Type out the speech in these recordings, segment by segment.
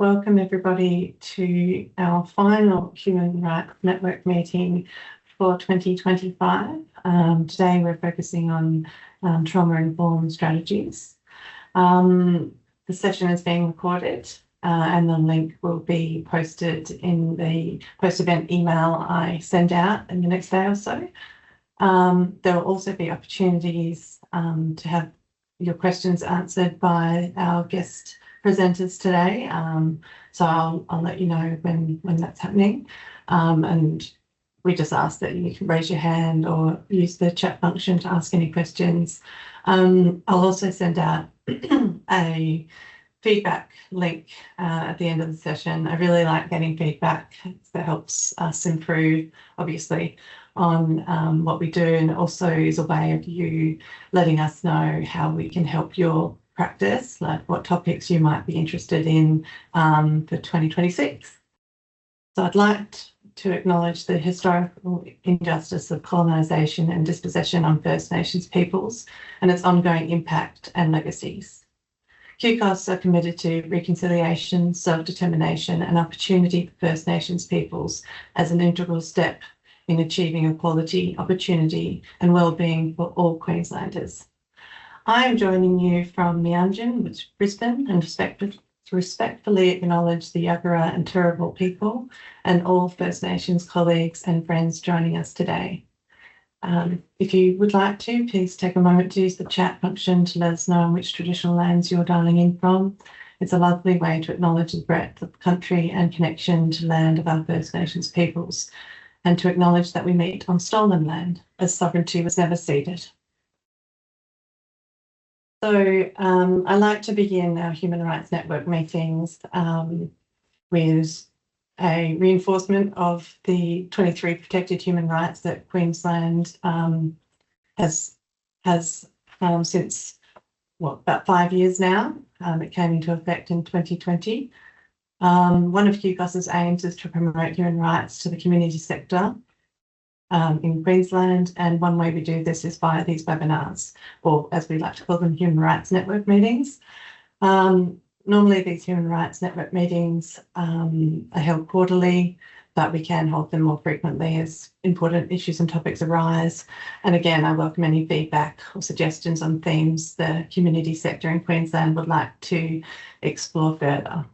Welcome everybody to our final Human Rights Network meeting for 2025. Today we're focusing on trauma-informed strategies. The session is being recorded and the link will be posted in the post-event email I send out in the next day or so. There will also be opportunities to have your questions answered by our guest presenters today. So I'll let you know when that's happening. And we just ask that you can raise your hand or use the chat function to ask any questions. I'll also send out a feedback link at the end of the session. I really like getting feedback that helps us improve, obviously, on what we do, and also is a way of you letting us know how we can help your practice, like what topics you might be interested in for 2026. So I'd like to acknowledge the historical injustice of colonisation and dispossession on First Nations peoples and its ongoing impact and legacies. QCOSS are committed to reconciliation, self-determination and opportunity for First Nations peoples as an integral step in achieving equality, opportunity and well-being for all Queenslanders. I am joining you from Meanjin, which is Brisbane, and respectfully acknowledge the Yagara and Turrbal people and all First Nations colleagues and friends joining us today. If you would like to, please take a moment to use the chat function to let us know on which traditional lands you're dialing in from. It's a lovely way to acknowledge the breadth of the country and connection to land of our First Nations peoples, and to acknowledge that we meet on stolen land, as sovereignty was never ceded. So I like to begin our Human Rights Network meetings with a reinforcement of the 23 protected human rights that Queensland has since, about 5 years now. It came into effect in 2020. One of QCOSS's aims is to promote human rights to the community sector in Queensland, and one way we do this is via these webinars, or as we like to call them, Human Rights Network meetings. Normally these Human Rights Network meetings are held quarterly, but we can hold them more frequently as important issues and topics arise. And again, I welcome any feedback or suggestions on themes the community sector in Queensland would like to explore further.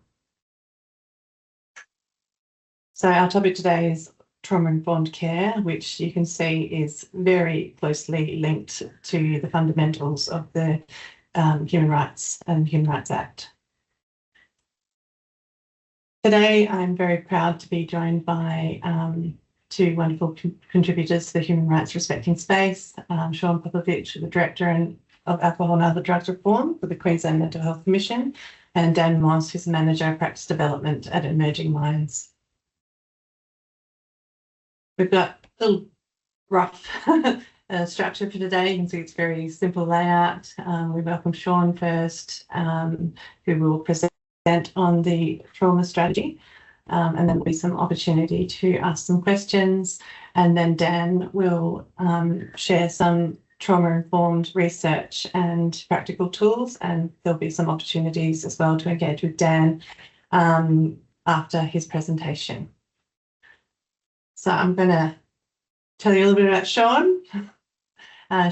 So our topic today is trauma-informed care, which you can see is very closely linked to the fundamentals of the Human Rights and Human Rights Act. Today, I'm very proud to be joined by two wonderful contributors to the Human Rights Respecting Space, Sean Popovich, the Director of Alcohol and Other Drugs Reform for the Queensland Mental Health Commission, and Dan Moss, who's the Manager of Practice Development at Emerging Minds. We've got a little rough structure for today. You can see it's very simple layout. We welcome Sean first, who will present on the trauma strategy, and then there'll be some opportunity to ask some questions, and then Dan will share some trauma-informed research and practical tools, and there'll be some opportunities as well to engage with Dan after his presentation. So I'm going to tell you a little bit about Sean.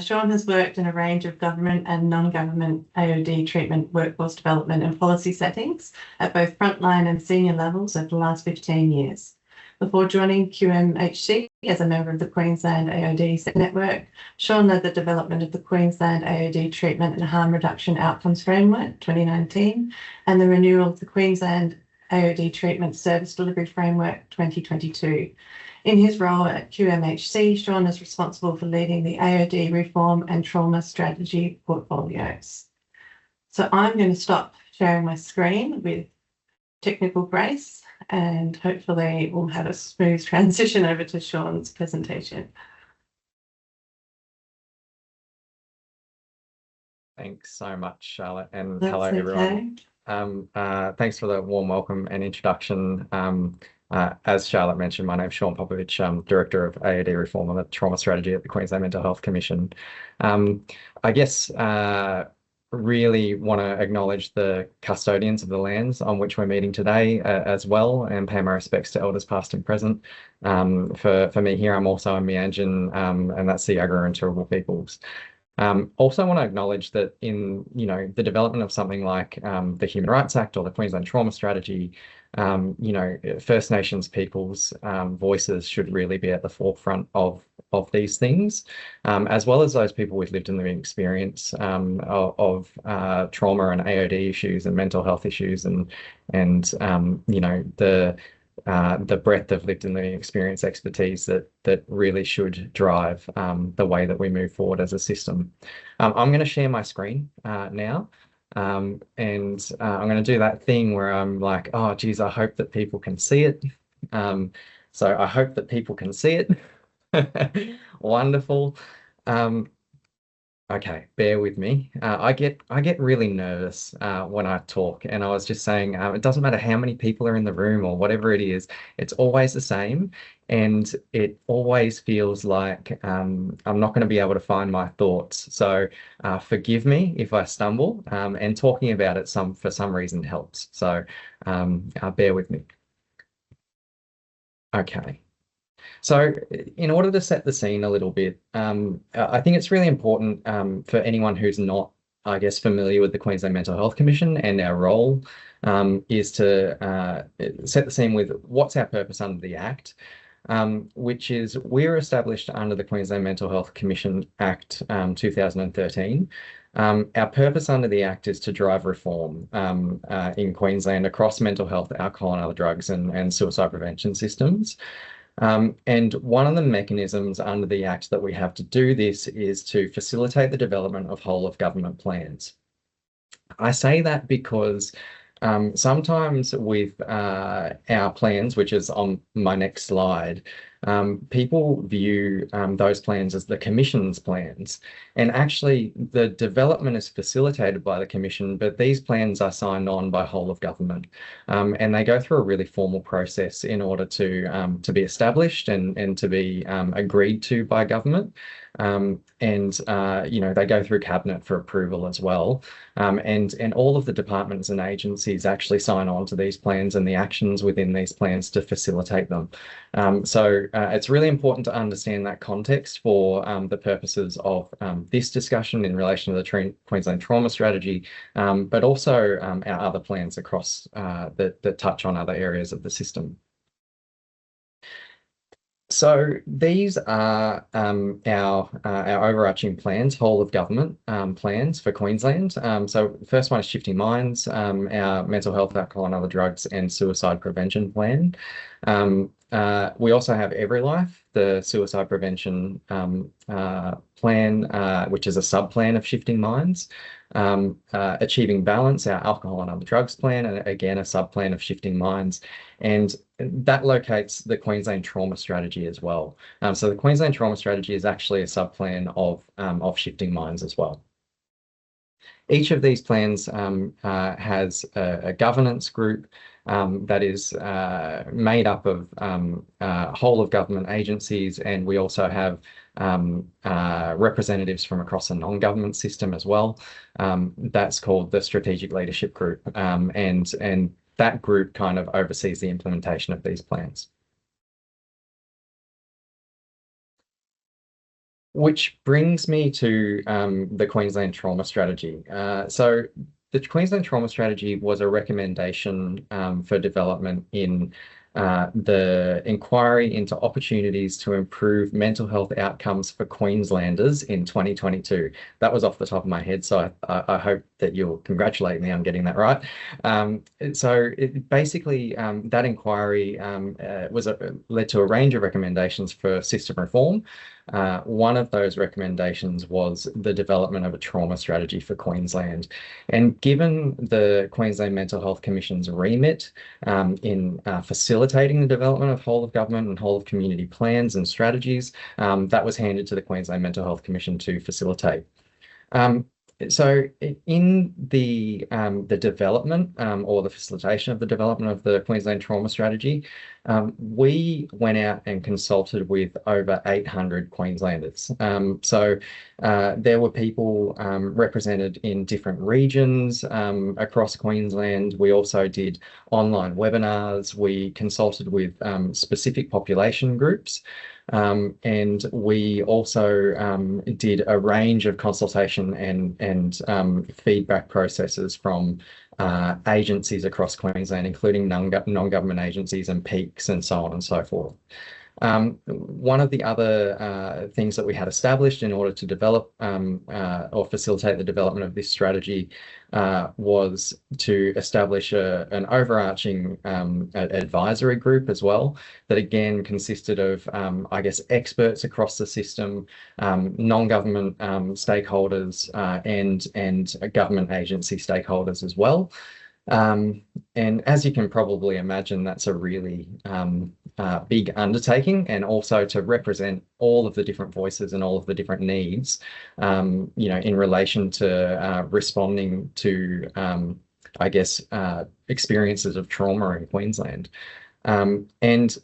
Sean has worked in a range of government and non-government AOD treatment, workforce development and policy settings at both frontline and senior levels over the last 15 years. Before joining QMHC as a member of the Queensland AOD Network, Sean led the development of the Queensland AOD Treatment and Harm Reduction Outcomes Framework 2019 and the renewal of the Queensland AOD Treatment Service Delivery Framework 2022. In his role at QMHC, Sean is responsible for leading the AOD reform and trauma strategy portfolios. So I'm going to stop sharing my screen with technical grace, and hopefully we'll have a smooth transition over to Sean's presentation. Thanks so much, Charlotte, and That's hello everyone. Thanks for the warm welcome and introduction. As Charlotte mentioned, my name's Sean Popovich. I'm Director of AOD Reform and the Trauma Strategy at the Queensland Mental Health Commission. I guess really want to acknowledge the custodians of the lands on which we're meeting today as well, and pay my respects to elders past and present. For me here, I'm also a Meanjin, and that's the Yagara and Turrbal peoples. Also want to acknowledge that in, the development of something like the Human Rights Act or the Queensland Trauma Strategy, First Nations people's voices should really be at the forefront of these things, as well as those people with lived and living experience of trauma and AOD issues and mental health issues, and the breadth of lived and living experience expertise that really should drive the way that we move forward as a system. I'm going to share my screen now. And I'm going to do that thing where I'm like, oh, geez, I hope that people can see it. So I hope that people can see it. Wonderful. Okay, bear with me. I get really nervous when I talk, and I was just saying it doesn't matter how many people are in the room or whatever it is, it's always the same, and it always feels like I'm not going to be able to find my thoughts. So forgive me if I stumble, and talking about it for some reason helps. So bear with me. Okay. So in order to set the scene a little bit, I think it's really important for anyone who's not, I guess, familiar with the Queensland Mental Health Commission and our role, is to set the scene with what's our purpose under the Act, which is we're established under the Queensland Mental Health Commission Act 2013. Our purpose under the Act is to drive reform in Queensland across mental health, alcohol and other drugs, and suicide prevention systems. And one of the mechanisms under the Act that we have to do this is to facilitate the development of whole of government plans. I say that because sometimes with our plans, which is on my next slide, people view those plans as the Commission's plans. And actually, the development is facilitated by the Commission, but these plans are signed on by whole of government. And they go through a really formal process in order to be established and to be agreed to by government. They go through cabinet for approval as well. And all of the departments and agencies actually sign on to these plans and the actions within these plans to facilitate them. So it's really important to understand that context for the purposes of this discussion in relation to the Queensland Trauma Strategy, but also our other plans across that touch on other areas of the system. So these are our overarching plans, whole of government plans for Queensland. So the first one is Shifting Minds, our mental health, alcohol and other drugs and suicide prevention plan. We also have Every Life, the suicide prevention plan, which is a sub-plan of Shifting Minds. Achieving Balance, our alcohol and other drugs plan, and again, a sub-plan of Shifting Minds. And that locates the Queensland Trauma Strategy as well. So the Queensland Trauma Strategy is actually a sub-plan of Shifting Minds as well. Each of these plans has a governance group that is made up of whole of government agencies, and we also have representatives from across the non-government system as well. That's called the Strategic Leadership Group, and that group kind of oversees the implementation of these plans. Which brings me to the Queensland Trauma Strategy. So the Queensland Trauma Strategy was a recommendation for development in the inquiry into opportunities to improve mental health outcomes for Queenslanders in 2022. That was off the top of my head, so I hope that you'll congratulate me on getting that right. So basically, that inquiry led to a range of recommendations for system reform. One of those recommendations was the development of a trauma strategy for Queensland. And given the Queensland Mental Health Commission's remit in facilitating the development of whole of government and whole of community plans and strategies, that was handed to the Queensland Mental Health Commission to facilitate. So in the development or the facilitation of the development of the Queensland Trauma Strategy, we went out and consulted with over 800 Queenslanders. So there were people represented in different regions across Queensland. We also did online webinars. We consulted with specific population groups. And we also did a range of consultation and feedback processes from agencies across Queensland, including non-government agencies and peaks and so on and so forth. One of the other things that we had established in order to develop or facilitate the development of this strategy was to establish an overarching advisory group as well, that again consisted of, I guess, experts across the system, non-government stakeholders and government agency stakeholders as well. And as you can probably imagine, that's a really big undertaking, and also to represent all of the different voices and all of the different needs, in relation to responding to, I guess, experiences of trauma in Queensland. And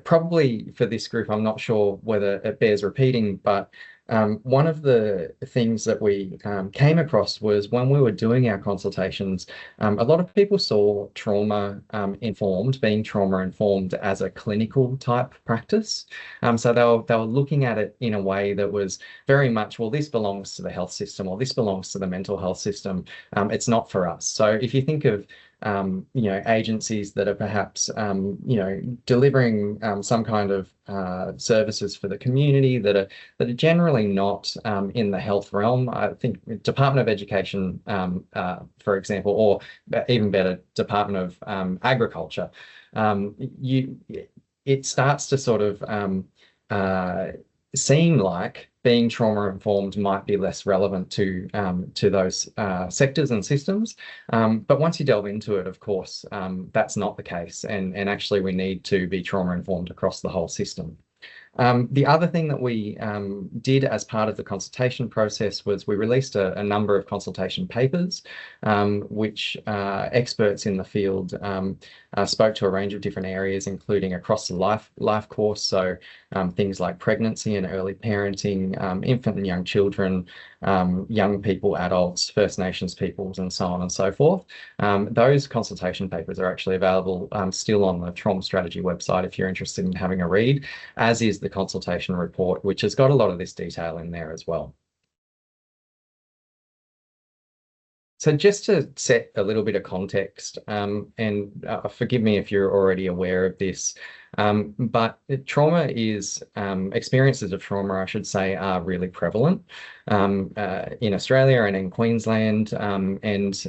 probably for this group, I'm not sure whether it bears repeating, but one of the things that we came across was when we were doing our consultations, a lot of people saw being trauma informed as a clinical type practice. So they were looking at it in a way that was very much, well, this belongs to the health system, or this belongs to the mental health system. It's not for us. So if you think of agencies that are perhaps, delivering some kind of services for the community that are generally not in the health realm. I think Department of Education, for example, or even better, Department of Agriculture, it starts to sort of seem like being trauma informed might be less relevant to those sectors and systems. But once you delve into it, of course, that's not the case. And actually, we need to be trauma informed across the whole system. The other thing that we did as part of the consultation process was we released a number of consultation papers, which experts in the field spoke to a range of different areas, including across the life course. So things like pregnancy and early parenting, infant and young children, young people, adults, First Nations peoples, and so on and so forth. Those consultation papers are actually available still on the Trauma Strategy website if you're interested in having a read, as is the consultation report, which has got a lot of this detail in there as well. So just to set a little bit of context, and forgive me if you're already aware of this, but experiences of trauma, I should say, are really prevalent in Australia and in Queensland. The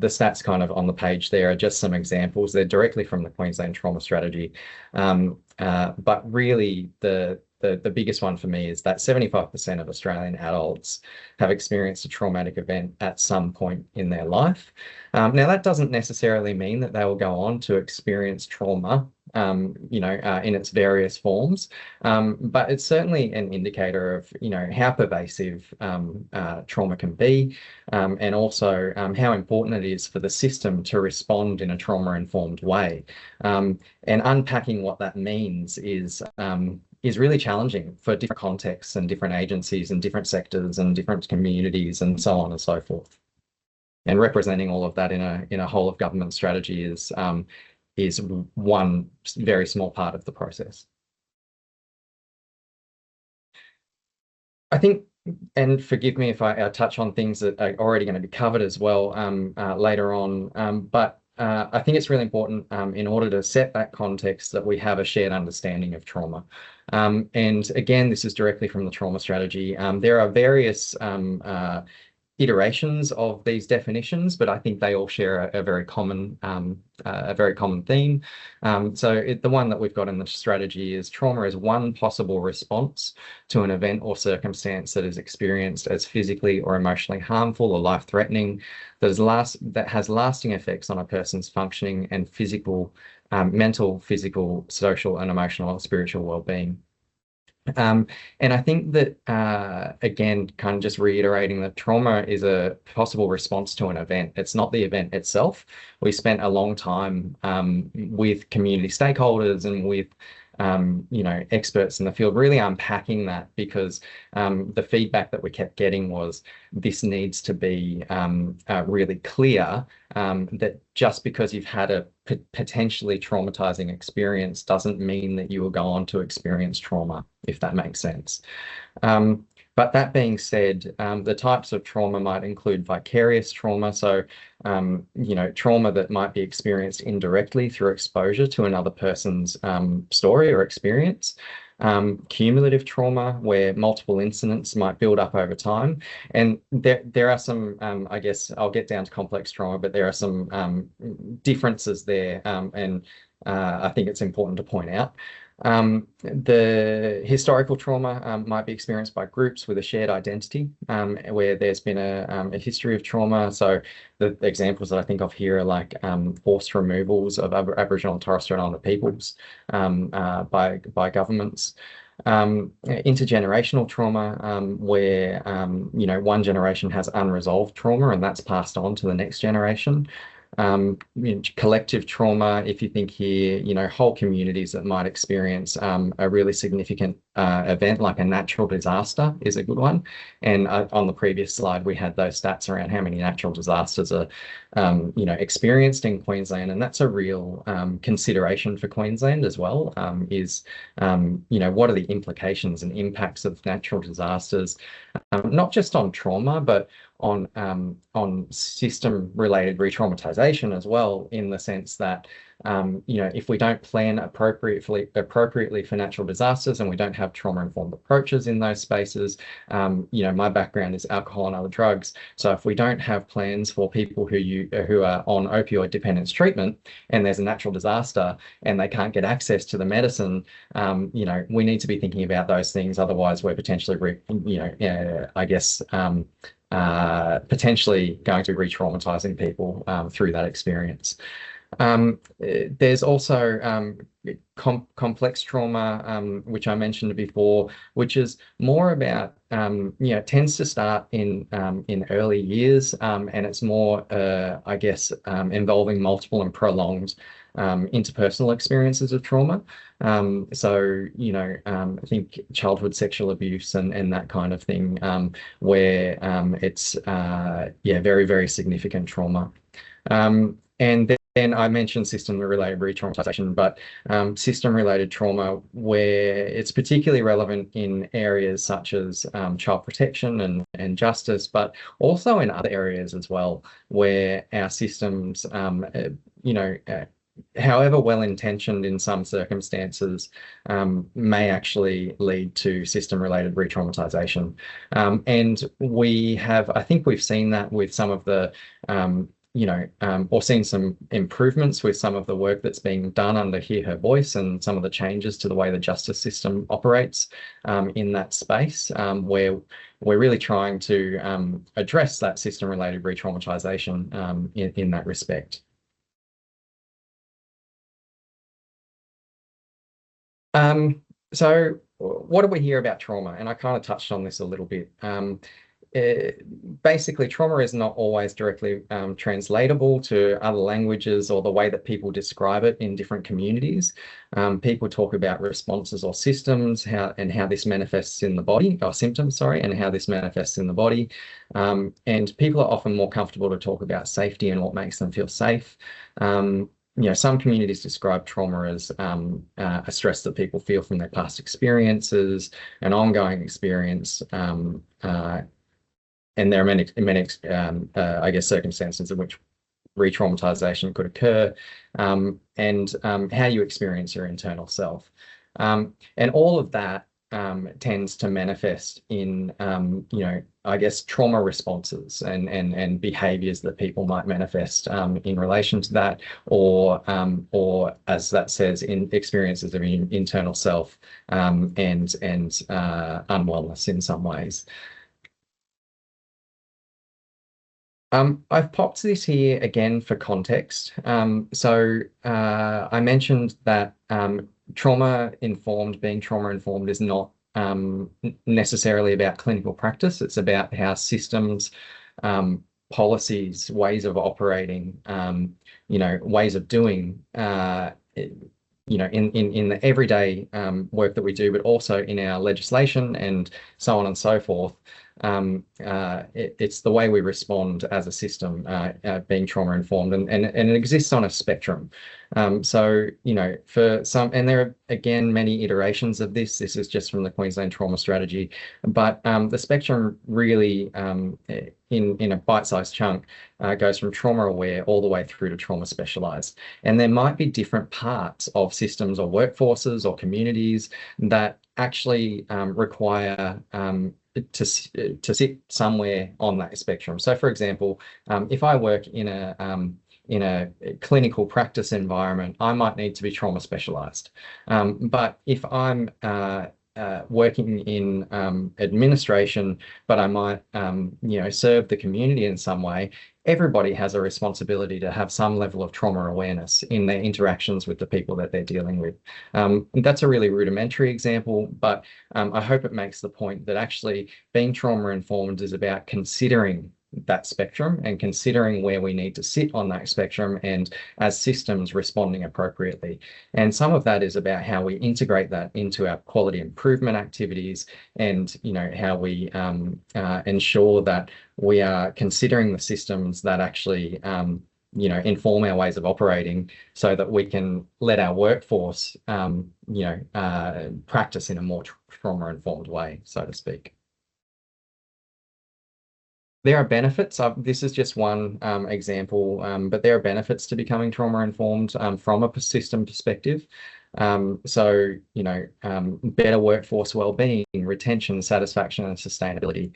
stats kind of on the page there are just some examples. They're directly from the Queensland Trauma Strategy. But really, the biggest one for me is that 75% of Australian adults have experienced a traumatic event at some point in their life. Now, that doesn't necessarily mean that they will go on to experience trauma, in its various forms, but it's certainly an indicator of, how pervasive trauma can be, and also how important it is for the system to respond in a trauma-informed way. And unpacking what that means is really challenging for different contexts and different agencies and different sectors and different communities and so on and so forth. And representing all of that in a whole of government strategy is one very small part of the process. I think, and forgive me if I touch on things that are already going to be covered as well later on, but I think it's really important in order to set that context that we have a shared understanding of trauma. And again, this is directly from the Trauma Strategy. There are various iterations of these definitions, but I think they all share a very common theme. So the one that we've got in the strategy is trauma is one possible response to an event or circumstance that is experienced as physically or emotionally harmful or life-threatening, that has lasting effects on a person's functioning and mental, physical, social, and emotional or spiritual well-being. And I think that, again, kind of just reiterating that trauma is a possible response to an event. It's not the event itself. We spent a long time with community stakeholders and with experts in the field really unpacking that, because the feedback that we kept getting was this needs to be really clear, that just because you've had a potentially traumatizing experience doesn't mean that you will go on to experience trauma, if that makes sense. But that being said, the types of trauma might include vicarious trauma. So, trauma that might be experienced indirectly through exposure to another person's story or experience. Cumulative trauma, where multiple incidents might build up over time. And there are some, I guess I'll get down to complex trauma, but there are some differences there. And I think it's important to point out. The historical trauma might be experienced by groups with a shared identity, where there's been a history of trauma. So the examples that I think of here are like forced removals of Aboriginal and Torres Strait Islander peoples by governments. Intergenerational trauma, where one generation has unresolved trauma and that's passed on to the next generation. Collective trauma, if you think here, whole communities that might experience a really significant event like a natural disaster is a good one. And on the previous slide, we had those stats around how many natural disasters are, experienced in Queensland. And that's a real consideration for Queensland as well, what are the implications and impacts of natural disasters, not just on trauma, but on system-related re-traumatization as well, in the sense that if we don't plan appropriately for natural disasters and we don't have trauma-informed approaches in those spaces, my background is alcohol and other drugs. So if we don't have plans for people who are on opioid dependence treatment and there's a natural disaster and they can't get access to the medicine, we need to be thinking about those things. Otherwise, we're potentially, potentially going to be re-traumatizing people through that experience. There's also complex trauma, which I mentioned before, which is more about, tends to start in early years, and it's more, involving multiple and prolonged interpersonal experiences of trauma. I think childhood sexual abuse and that kind of thing, where it's very, very significant trauma. And then I mentioned system-related re-traumatization, but system-related trauma, where it's particularly relevant in areas such as child protection and justice, but also in other areas as well, where our systems, however well-intentioned in some circumstances, may actually lead to system-related re-traumatization. And I think we've seen that with some of the or seen some improvements with some of the work that's being done under Hear Her Voice and some of the changes to the way the justice system operates in that space, where we're really trying to address that system-related re-traumatization in that respect. So what do we hear about trauma? And I kind of touched on this a little bit. Basically, trauma is not always directly translatable to other languages or the way that people describe it in different communities. People talk about responses or systems, how this manifests in the body, or symptoms, sorry, and how this manifests in the body. And people are often more comfortable to talk about safety and what makes them feel safe. Some communities describe trauma as a stress that people feel from their past experiences, an ongoing experience, and there are many circumstances in which re-traumatization could occur, and how you experience your internal self. And all of that tends to manifest in, trauma responses and behaviors that people might manifest in relation to that, or as that says, in experiences of internal self and unwellness in some ways. I've popped this here again for context. I mentioned that being trauma-informed is not necessarily about clinical practice. It's about how systems, policies, ways of operating, ways of doing, in the everyday work that we do, but also in our legislation and so on and so forth. It's the way we respond as a system, being trauma informed, and it exists on a spectrum. So, for some, and there are again many iterations of this. This is just from the Queensland Trauma Strategy, but the spectrum really, in a bite-sized chunk, goes from trauma aware all the way through to trauma specialised. And there might be different parts of systems or workforces or communities that actually require to sit somewhere on that spectrum. So, for example, if I work in a clinical practice environment, I might need to be trauma specialised. But if I'm working in administration, but I might serve the community in some way, everybody has a responsibility to have some level of trauma awareness in their interactions with the people that they're dealing with. That's a really rudimentary example, but I hope it makes the point that actually being trauma informed is about considering that spectrum and considering where we need to sit on that spectrum, and as systems responding appropriately. And some of that is about how we integrate that into our quality improvement activities, and how we ensure that we are considering the systems that actually inform our ways of operating, so that we can let our workforce practice in a more trauma-informed way, so to speak. There are benefits. This is just one example, but there are benefits to becoming trauma-informed from a system perspective. So, better workforce well-being, retention, satisfaction, and sustainability.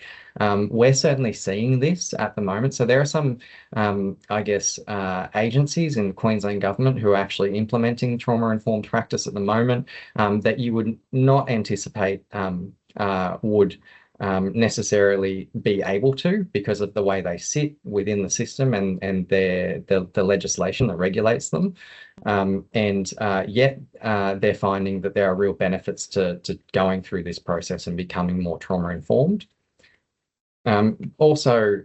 We're certainly seeing this at the moment. So there are some, agencies in the Queensland government who are actually implementing trauma-informed practice at the moment that you would not anticipate would necessarily be able to, because of the way they sit within the system and the legislation that regulates them. Yet they're finding that there are real benefits to going through this process and becoming more trauma informed. Also,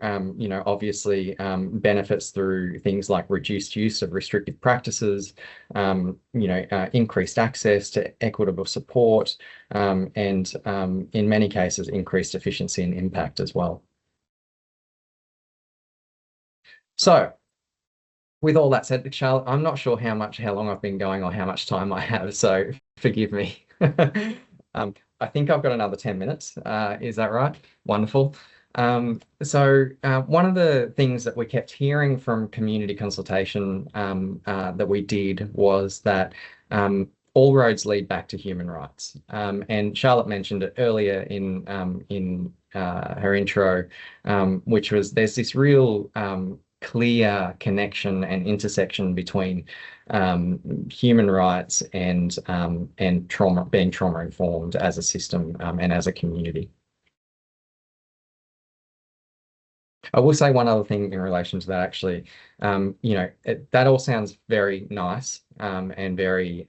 obviously benefits through things like reduced use of restrictive practices, increased access to equitable support, and in many cases, increased efficiency and impact as well. So, with all that said, Charlotte, I'm not sure how long I've been going or how much time I have, so forgive me. I think I've got another 10 minutes. Is that right? Wonderful. So one of the things that we kept hearing from community consultation that we did was that all roads lead back to human rights. And Charlotte mentioned it earlier in her intro, which was there's this real clear connection and intersection between human rights and trauma, being trauma informed as a system and as a community. I will say one other thing in relation to that, actually. That all sounds very nice and very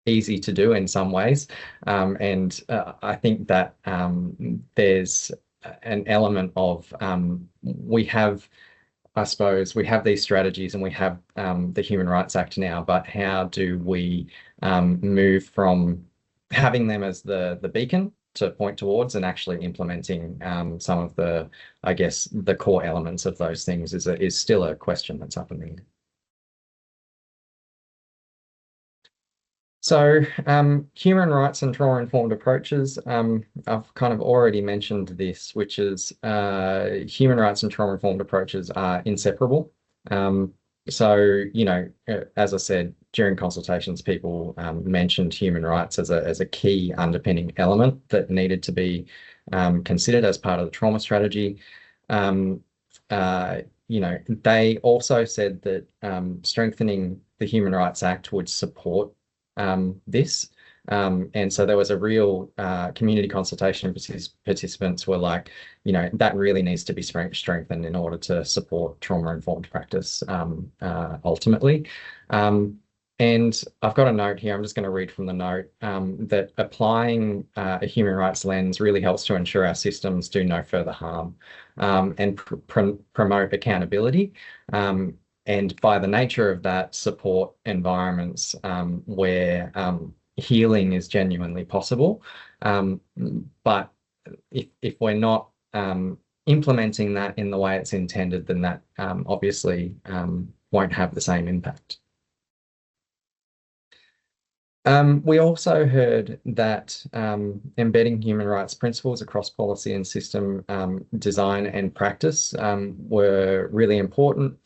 easy to do in some ways. And I think that there's an element of we have these strategies and we have the Human Rights Act now, but how do we move from having them as the beacon to point towards and actually implementing some of the, the core elements of those things is still a question that's up in the air. So human rights and trauma-informed approaches, I've kind of already mentioned this, which is human rights and trauma-informed approaches are inseparable. So, as I said, during consultations, people mentioned human rights as a key underpinning element that needed to be considered as part of the trauma strategy. They also said that strengthening the Human Rights Act would support this. And so there was a real community consultation. Participants were like, that really needs to be strengthened in order to support trauma-informed practice ultimately. And I've got a note here, I'm just going to read from the note, that applying a human rights lens really helps to ensure our systems do no further harm, and promote accountability. And by the nature of that, support environments where healing is genuinely possible. But if we're not implementing that in the way it's intended, then that obviously won't have the same impact. We also heard that embedding human rights principles across policy and system design and practice were really important.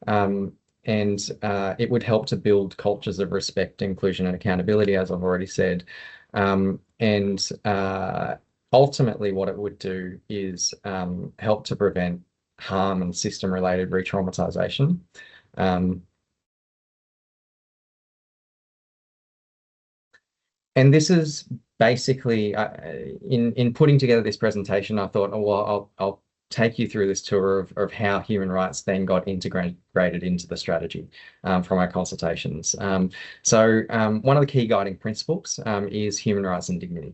And it would help to build cultures of respect, inclusion, and accountability, as I've already said. And ultimately, what it would do is help to prevent harm and system-related re-traumatization. And this is basically, in putting together this presentation, I thought, oh, well, I'll take you through this tour of how human rights then got integrated into the strategy from our consultations. So one of the key guiding principles is human rights and dignity.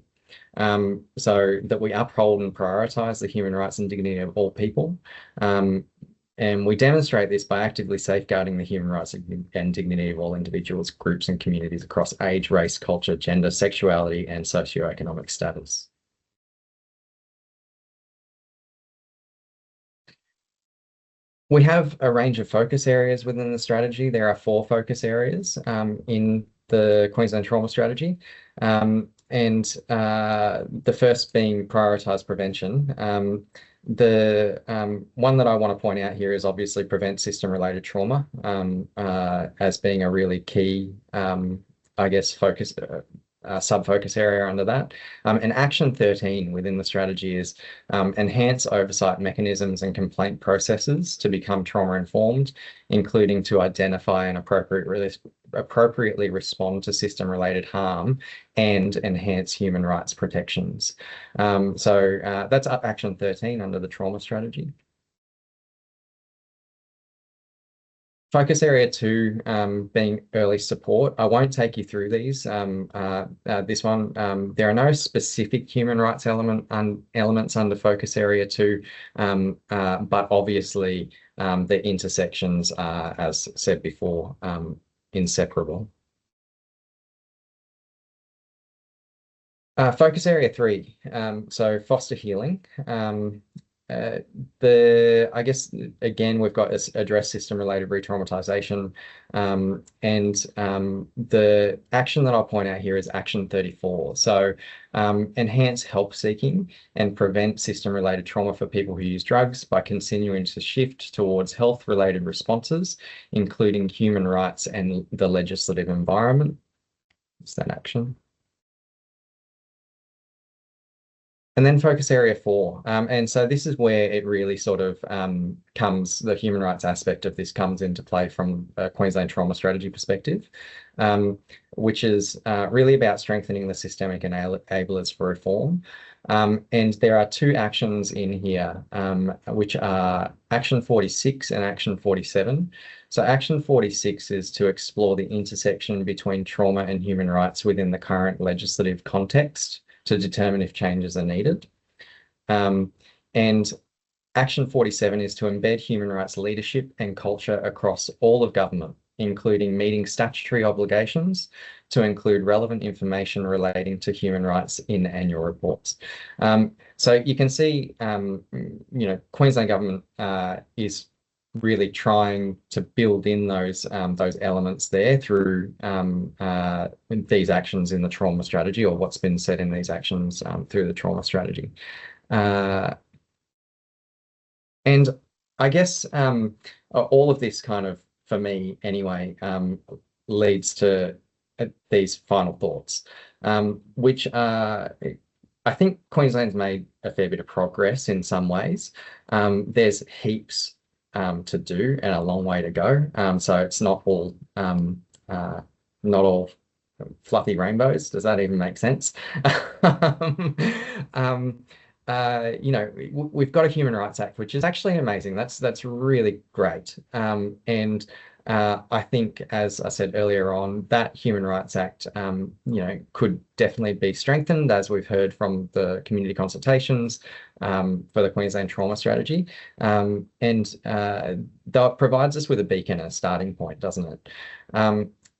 So that we uphold and prioritize the human rights and dignity of all people. And we demonstrate this by actively safeguarding the human rights and dignity of all individuals, groups, and communities across age, race, culture, gender, sexuality, and socioeconomic status. We have a range of focus areas within the strategy. There are 4 focus areas in the Queensland Trauma Strategy. And the first being prioritise prevention. The one that I want to point out here is obviously prevent system-related trauma as being a really key, I guess, focus, sub-focus area under that. And action 13 within the strategy is enhance oversight mechanisms and complaint processes to become trauma-informed, including to identify and appropriately respond to system-related harm and enhance human rights protections. So that's action 13 under the trauma strategy. Focus area 2 being early support. I won't take you through these. This one, there are no specific human rights elements under focus area 2, but obviously the intersections are, as said before, inseparable. Focus area 3, so foster healing. I guess, again, we've got address system-related re-traumatization, and the action that I'll point out here is action 34. So enhance help seeking and prevent system-related trauma for people who use drugs by continuing to shift towards health-related responses, including human rights and the legislative environment. Is that action? And then focus area 4. And so this is where it really sort of the human rights aspect of this comes into play from a Queensland Trauma Strategy perspective, which is really about strengthening the systemic enablers for reform. And there are 2 actions in here, which are action 46 and action 47. So action 46 is to explore the intersection between trauma and human rights within the current legislative context to determine if changes are needed. And action 47 is to embed human rights leadership and culture across all of government, including meeting statutory obligations to include relevant information relating to human rights in annual reports. So you can see, Queensland government is really trying to build in those elements there through these actions in the trauma strategy, or what's been said in these actions through the trauma strategy. And I guess all of this kind of, for me anyway, leads to these final thoughts, which are, I think Queensland's made a fair bit of progress in some ways. There's heaps to do and a long way to go. So it's not all fluffy rainbows. Does that even make sense? We've got a Human Rights Act, which is actually amazing. That's really great. And I think, as I said earlier on, that Human Rights Act, could definitely be strengthened, as we've heard from the community consultations for the Queensland Trauma Strategy. And that provides us with a beacon, a starting point, doesn't it?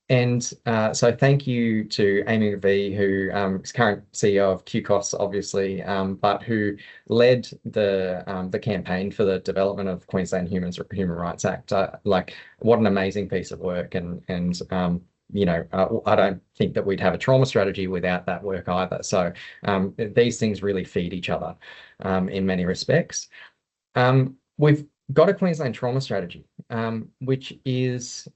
So thank you to Amy McVie, who is current CEO of QCOSS, obviously, but who led the campaign for the development of Queensland Human Rights Act. What an amazing piece of work, and I don't think that we'd have a trauma strategy without that work either. So these things really feed each other in many respects. We've got a Queensland Trauma Strategy, which is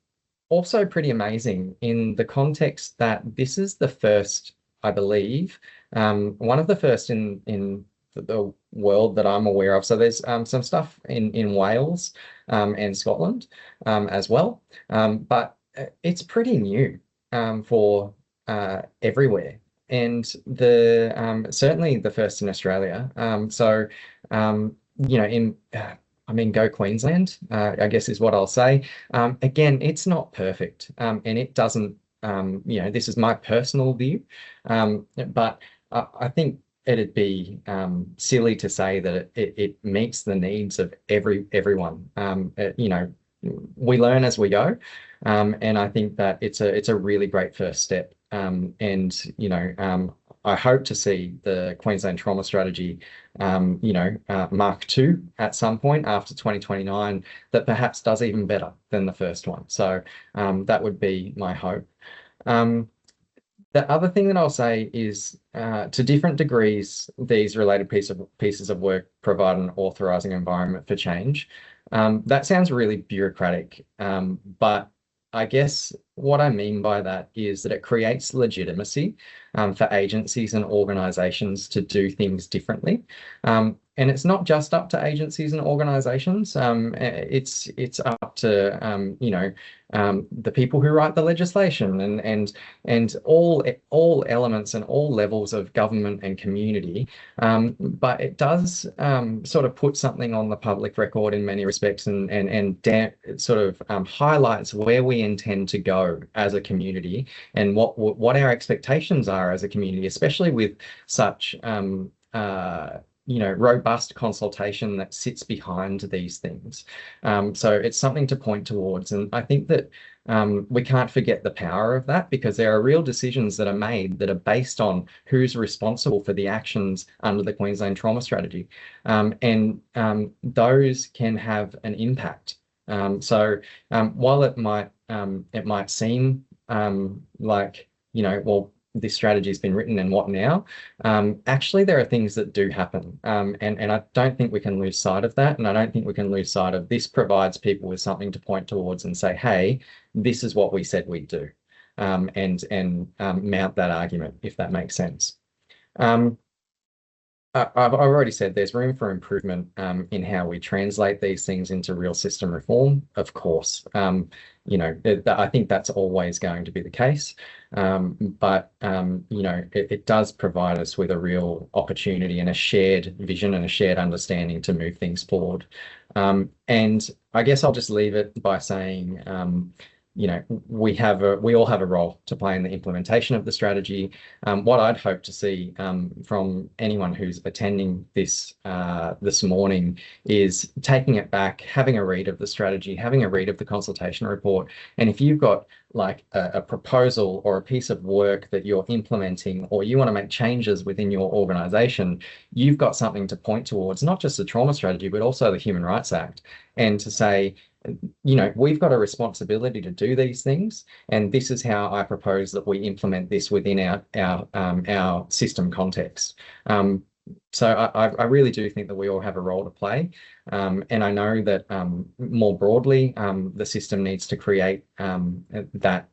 also pretty amazing in the context that this is the first, I believe, one of the first in the world that I'm aware of. So there's some stuff in Wales and Scotland as well, but it's pretty new for everywhere, and certainly the first in Australia. Go Queensland, I guess is what I'll say. Again, it's not perfect, and it doesn't, this is my personal view, but I think it'd be silly to say that it meets the needs of everyone. We learn as we go, and I think that it's a really great first step. I hope to see the Queensland Trauma Strategy, Mark II at some point after 2029, that perhaps does even better than the first one. So that would be my hope. The other thing that I'll say is, to different degrees, these related pieces of work provide an authorising environment for change. That sounds really bureaucratic, but I guess what I mean by that is that it creates legitimacy for agencies and organisations to do things differently. And it's not just up to agencies and organisations. It's up to the people who write the legislation and all elements and all levels of government and community. But it does sort of put something on the public record in many respects, and it sort of highlights where we intend to go as a community and what our expectations are as a community, especially with such robust consultation that sits behind these things. So it's something to point towards. And I think that we can't forget the power of that, because there are real decisions that are made that are based on who's responsible for the actions under the Queensland Trauma Strategy. And those can have an impact. While it might seem this strategy has been written and what now? Actually, there are things that do happen. And I don't think we can lose sight of that. And I don't think we can lose sight of this provides people with something to point towards and say, hey, this is what we said we'd do. And mount that argument, if that makes sense. I've already said there's room for improvement in how we translate these things into real system reform, of course. I think that's always going to be the case. But it does provide us with a real opportunity and a shared vision and a shared understanding to move things forward. And I guess I'll just leave it by saying, we all have a role to play in the implementation of the strategy. What I'd hope to see from anyone who's attending this morning is taking it back, having a read of the strategy, having a read of the consultation report. And if you've got like a proposal or a piece of work that you're implementing, or you want to make changes within your organisation, you've got something to point towards, not just the trauma strategy, but also the Human Rights Act, and to say, we've got a responsibility to do these things, and this is how I propose that we implement this within our system context. So I really do think that we all have a role to play, and I know that more broadly, the system needs to create that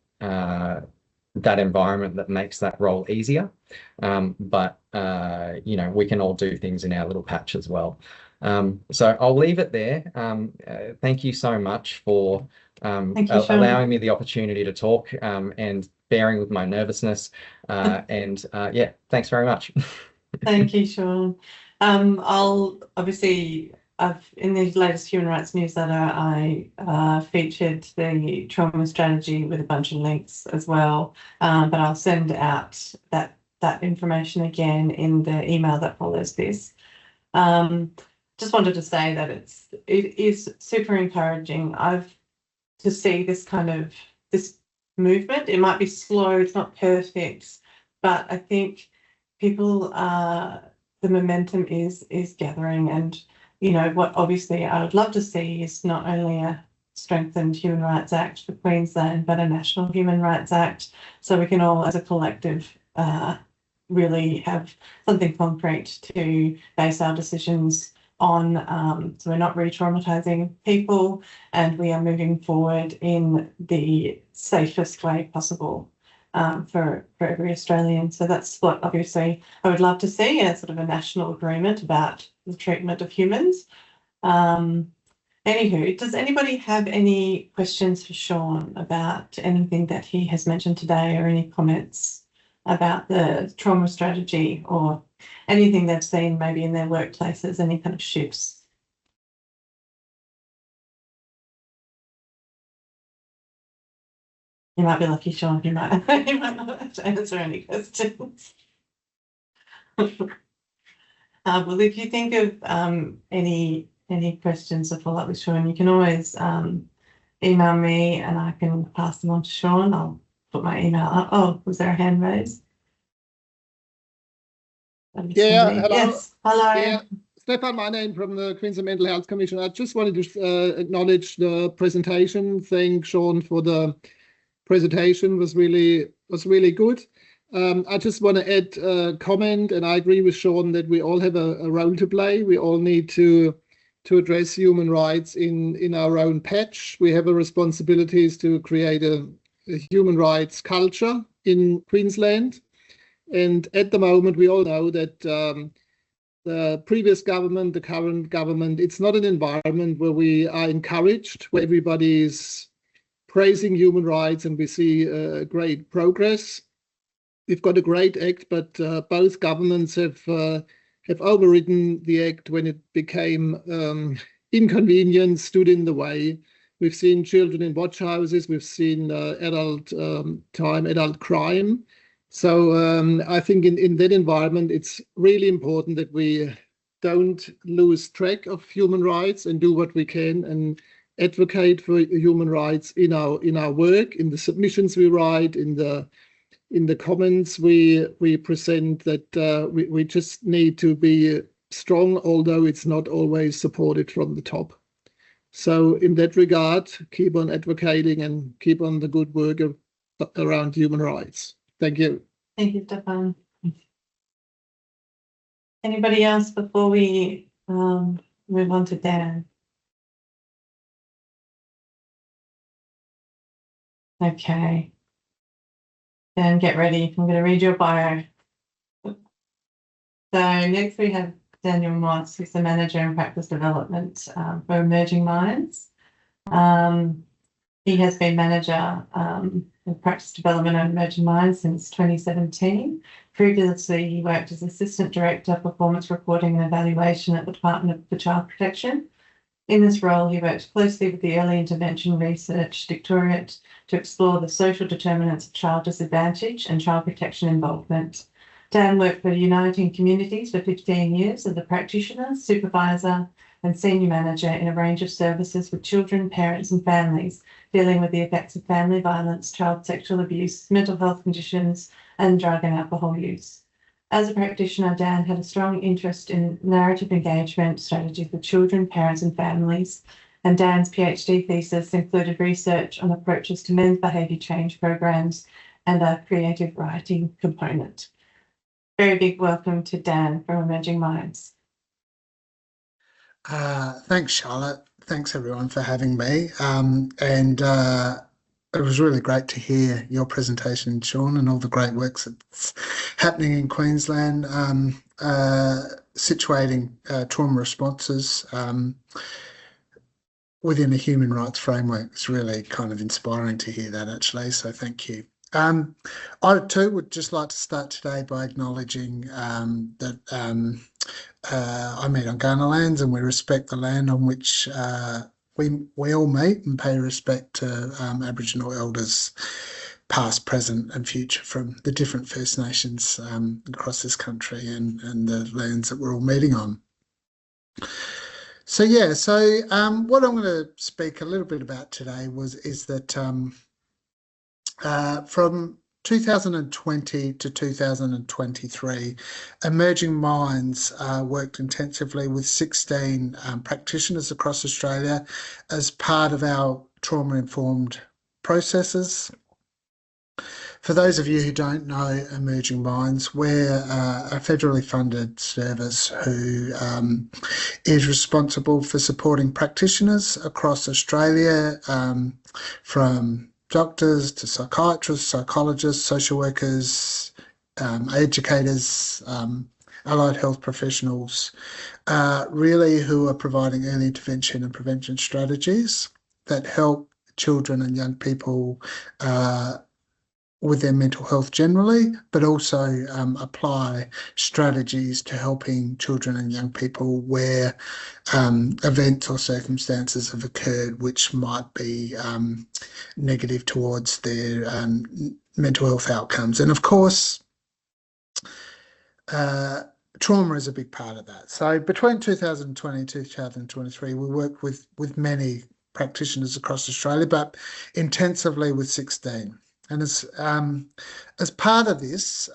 environment that makes that role easier. But we can all do things in our little patch as well. So I'll leave it there. Thank you so much for allowing me the opportunity to talk and bearing with my nervousness. Yeah, thanks very much. Thank you, Sean. I'll obviously in the latest human rights newsletter, I featured the trauma strategy with a bunch of links as well. But I'll send out that information again in the email that follows this. Just wanted to say that it is super encouraging. To see this this movement. It might be slow, it's not perfect, but I think people the momentum is gathering, and what obviously I would love to see is not only a strengthened Human Rights Act for Queensland, but a National Human Rights Act, so we can all as a collective really have something concrete to base our decisions on, so we're not re-traumatizing people, and we are moving forward in the safest way possible for every Australian. So that's what obviously I would love to see, a sort of a national agreement about the treatment of humans. Anywho, does anybody have any questions for Sean about anything that he has mentioned today, or any comments about the trauma strategy, or anything they've seen maybe in their workplaces, any kind of shifts? You might be lucky, Sean, you might not have to answer any questions. Well, if you think of any questions or follow up with Sean, you can always email me and I can pass them on to Sean. I'll put my email up. Oh, was there a hand raised? Yeah, hello. Yes, hello. Yeah, Stefan, my name from the Queensland Mental Health Commission. I just wanted to acknowledge the presentation. Thank Sean for the presentation. Was really good. I just want to add a comment, and I agree with Sean that we all have a role to play. We all need to address human rights in our own patch. We have a responsibilities to create a human rights culture in Queensland. And at the moment, we all know that the previous government, the current government, it's not an environment where we are encouraged, where everybody is praising human rights and we see great progress. We've got a great act, but both governments have overridden the act when it became inconvenient, stood in the way. We've seen children in watch houses. We've seen adult crime. So I think in that environment, it's really important that we don't lose track of human rights and do what we can and advocate for human rights in our work, in the submissions we write, in the comments we present. That we just need to be strong, although it's not always supported from the top. So in that regard, keep on advocating and keep on the good work around human rights. Thank you. Thank you, Stefan. Anybody else before we move on to Dan? Okay. Dan, get ready. I'm going to read your bio. So next we have Daniel Moss, who's the Manager in Practice Development for Emerging Minds. He has been Manager of Practice Development and Emerging Minds since 2017. Previously, he worked as Assistant Director, Performance Reporting and Evaluation at the Department for Child Protection. In this role, he worked closely with the Early Intervention Research Directorate to explore the social determinants of child disadvantage and child protection involvement. Dan worked for Uniting Communities for 15 years as a practitioner, supervisor, and senior manager in a range of services for children, parents, and families dealing with the effects of family violence, child sexual abuse, mental health conditions, and drug and alcohol use. As a practitioner, Dan had a strong interest in narrative engagement strategies for children, parents, and families, and Dan's PhD thesis included research on approaches to men's behaviour change programs and a creative writing component. Very big welcome to Dan from Emerging Minds. Thanks, Charlotte. Thanks, everyone, for having me. It was really great to hear your presentation, Sean, and all the great work that's happening in Queensland, situating trauma responses within a human rights framework. It's really kind of inspiring to hear that, actually, so thank you. I too would just like to start today by acknowledging that I meet on Kaurna lands, and we respect the land on which we all meet, and pay respect to Aboriginal elders, past, present, and future, from the different First Nations across this country and the lands that we're all meeting on. So yeah, what I'm going to speak a little bit about today is that from 2020 to 2023, Emerging Minds worked intensively with 16 practitioners across Australia as part of our trauma-informed processes. For those of you who don't know Emerging Minds, we're a federally funded service who is responsible for supporting practitioners across Australia, from doctors to psychiatrists, psychologists, social workers, educators, allied health professionals, really who are providing early intervention and prevention strategies that help children and young people with their mental health generally, but also apply strategies to helping children and young people where events or circumstances have occurred which might be negative towards their mental health outcomes. And of course, trauma is a big part of that. So between 2020 and 2023, we worked with many practitioners across Australia, but intensively with 16. And as part of this,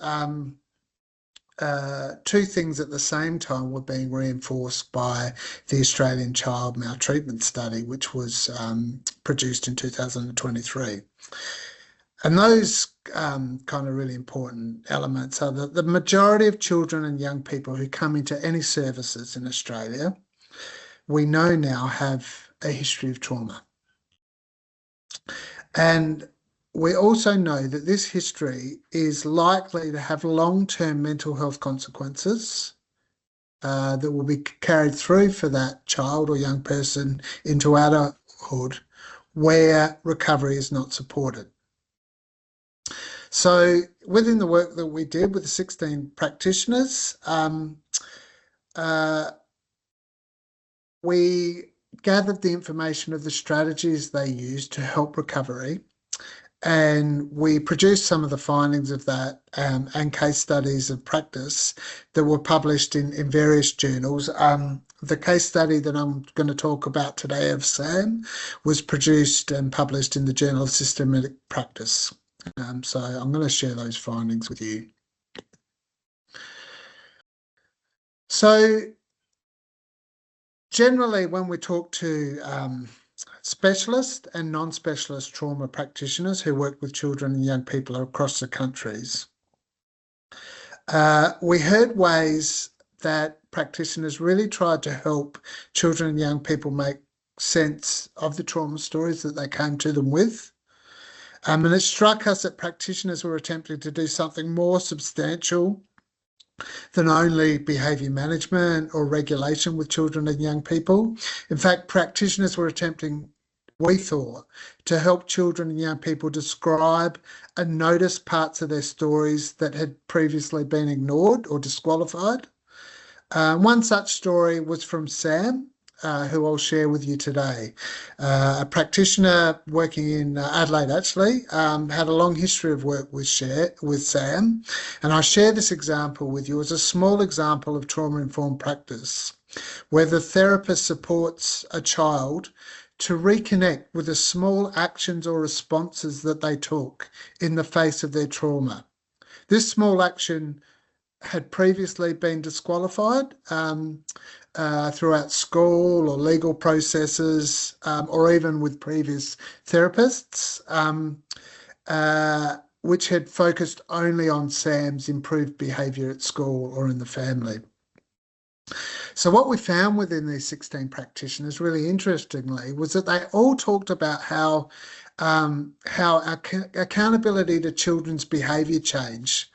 two things at the same time were being reinforced by the Australian Child Maltreatment Study, which was produced in 2023. And those kind of really important elements are that the majority of children and young people who come into any services in Australia, we know now have a history of trauma. And we also know that this history is likely to have long-term mental health consequences that will be carried through for that child or young person into adulthood where recovery is not supported. So within the work that we did with the 16 practitioners, we gathered the information of the strategies they used to help recovery, and we produced some of the findings of that and case studies of practice that were published in various journals. The case study that I'm going to talk about today of SAM was produced and published in the Journal of Systematic Practice. So I'm going to share those findings with you. So generally, when we talk to specialist and non-specialist trauma practitioners who work with children and young people across the countries, we heard ways that practitioners really tried to help children and young people make sense of the trauma stories that they came to them with. And it struck us that practitioners were attempting to do something more substantial than only behaviour management or regulation with children and young people. In fact, practitioners were attempting, we thought, to help children and young people describe and notice parts of their stories that had previously been ignored or disqualified. One such story was from Sam, who I'll share with you today. A practitioner working in Adelaide actually had a long history of work with Sam, and I share this example with you as a small example of trauma-informed practice where the therapist supports a child to reconnect with the small actions or responses that they took in the face of their trauma. This small action had previously been disqualified throughout school or legal processes, or even with previous therapists, which had focused only on Sam's improved behaviour at school or in the family. So what we found within these 16 practitioners, really interestingly, was that they all talked about how accountability to children's behaviour change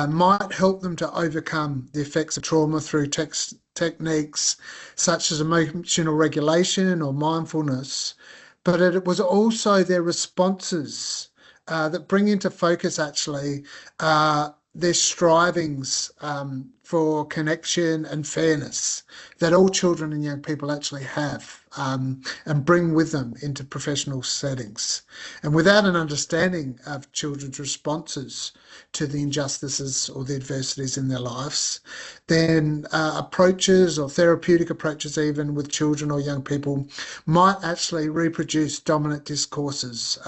might help them to overcome the effects of trauma through techniques such as emotional regulation or mindfulness, but it was also their responses that bring into focus actually their strivings for connection and fairness that all children and young people actually have, and bring with them into professional settings. And without an understanding of children's responses to the injustices or the adversities in their lives, then approaches or therapeutic approaches even with children or young people might actually reproduce dominant discourses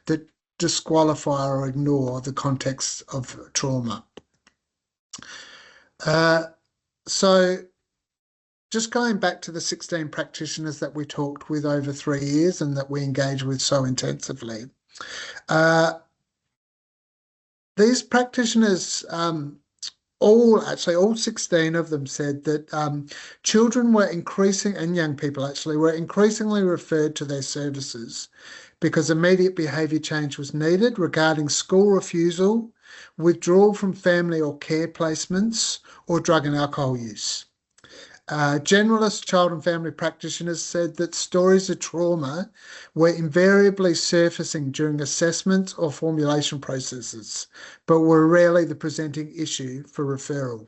that disqualify or ignore the context of trauma. So just going back to the 16 practitioners that we talked with over 3 years and that we engage with so intensively, these practitioners, all 16 of them said that children were and young people actually were increasingly referred to their services because immediate behaviour change was needed regarding school refusal, withdrawal from family or care placements, or drug and alcohol use. Generalist child and family practitioners said that stories of trauma were invariably surfacing during assessment or formulation processes, but were rarely the presenting issue for referral.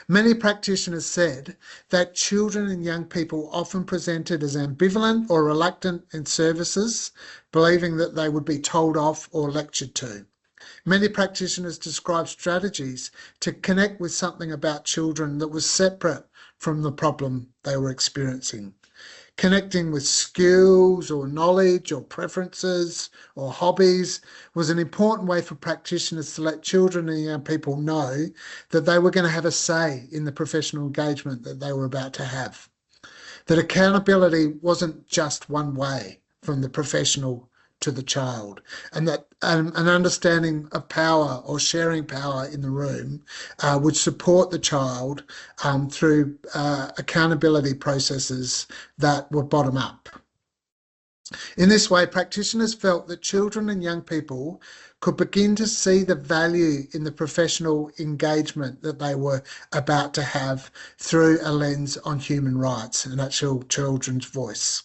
Many practitioners said that children and young people often presented as ambivalent or reluctant in services, believing that they would be told off or lectured to. Many practitioners described strategies to connect with something about children that was separate from the problem they were experiencing. Connecting with skills or knowledge or preferences or hobbies was an important way for practitioners to let children and young people know that they were going to have a say in the professional engagement that they were about to have. That accountability wasn't just one way from the professional to the child, and that an understanding of power or sharing power in the room would support the child through accountability processes that were bottom up. In this way, practitioners felt that children and young people could begin to see the value in the professional engagement that they were about to have through a lens on human rights and actual children's voice.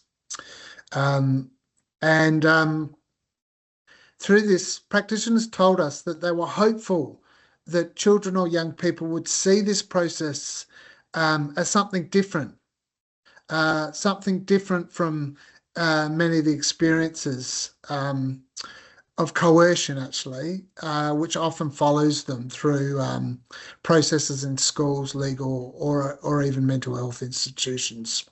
Through this, practitioners told us that they were hopeful that children or young people would see this process as something different from many of the experiences of coercion, actually, which often follows them through processes in schools, legal, or even mental health institutions.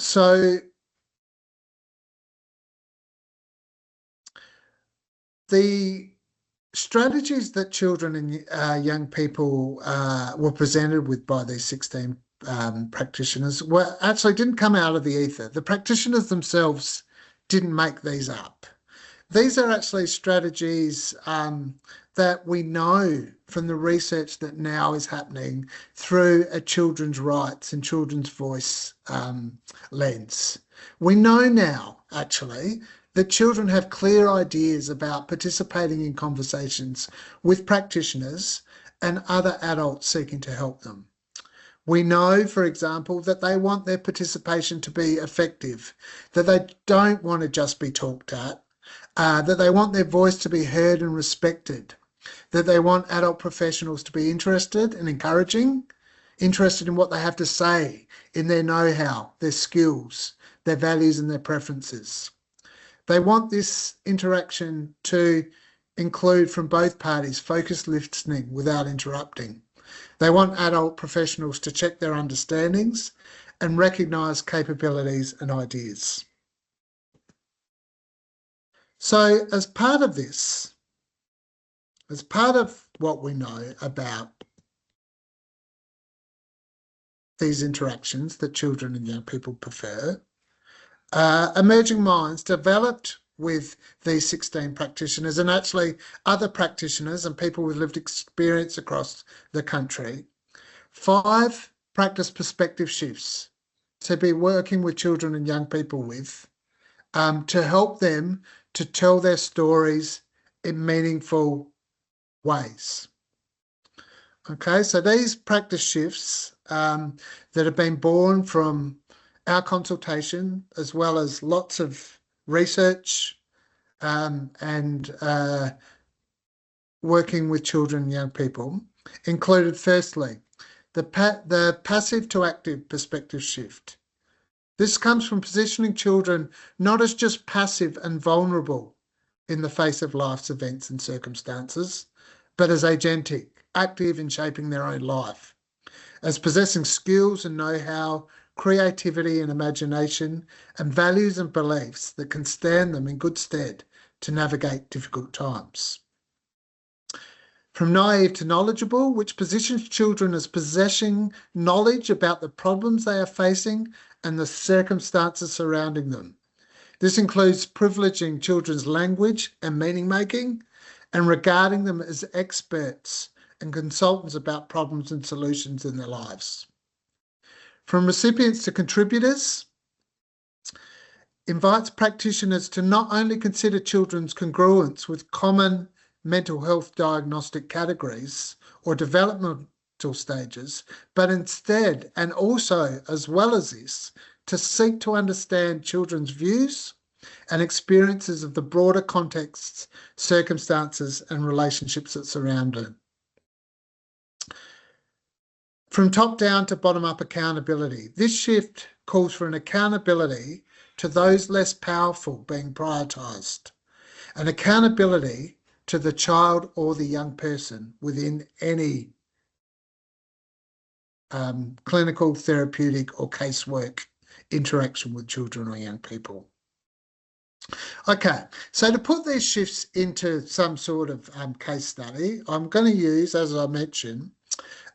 So the strategies that children and young people were presented with by these 16 practitioners didn't come out of the ether. The practitioners themselves didn't make these up. These are actually strategies that we know from the research that now is happening through a children's rights and children's voice lens. We know now, actually, that children have clear ideas about participating in conversations with practitioners and other adults seeking to help them. We know, for example, that they want their participation to be effective, that they don't want to just be talked at, that they want their voice to be heard and respected, that they want adult professionals to be interested and encouraging, interested in what they have to say, in their know-how, their skills, their values and their preferences. They want this interaction to include, from both parties, focused listening without interrupting. They want adult professionals to check their understandings and recognise capabilities and ideas. So as part of this, as part of what we know about these interactions that children and young people prefer, Emerging Minds developed with these 16 practitioners and actually other practitioners and people with lived experience across the country, 5 practice perspective shifts to be working with children and young people with, to help them to tell their stories in meaningful ways. Okay, so these practice shifts that have been born from our consultation, as well as lots of research and working with children and young people, included firstly, the passive to active perspective shift. This comes from positioning children not as just passive and vulnerable in the face of life's events and circumstances, but as agentic, active in shaping their own life, as possessing skills and know-how, creativity and imagination, and values and beliefs that can stand them in good stead to navigate difficult times. From naive to knowledgeable, which positions children as possessing knowledge about the problems they are facing and the circumstances surrounding them. This includes privileging children's language and meaning making and regarding them as experts and consultants about problems and solutions in their lives. From recipients to contributors, invites practitioners to not only consider children's congruence with common mental health diagnostic categories or developmental stages, but instead, and also as well as this, to seek to understand children's views and experiences of the broader contexts, circumstances, and relationships that surround them. From top-down to bottom-up accountability, this shift calls for an accountability to those less powerful being prioritised, an accountability to the child or the young person within any clinical, therapeutic or casework interaction with children or young people. Okay, so to put these shifts into some sort of case study, I'm going to use, as I mentioned,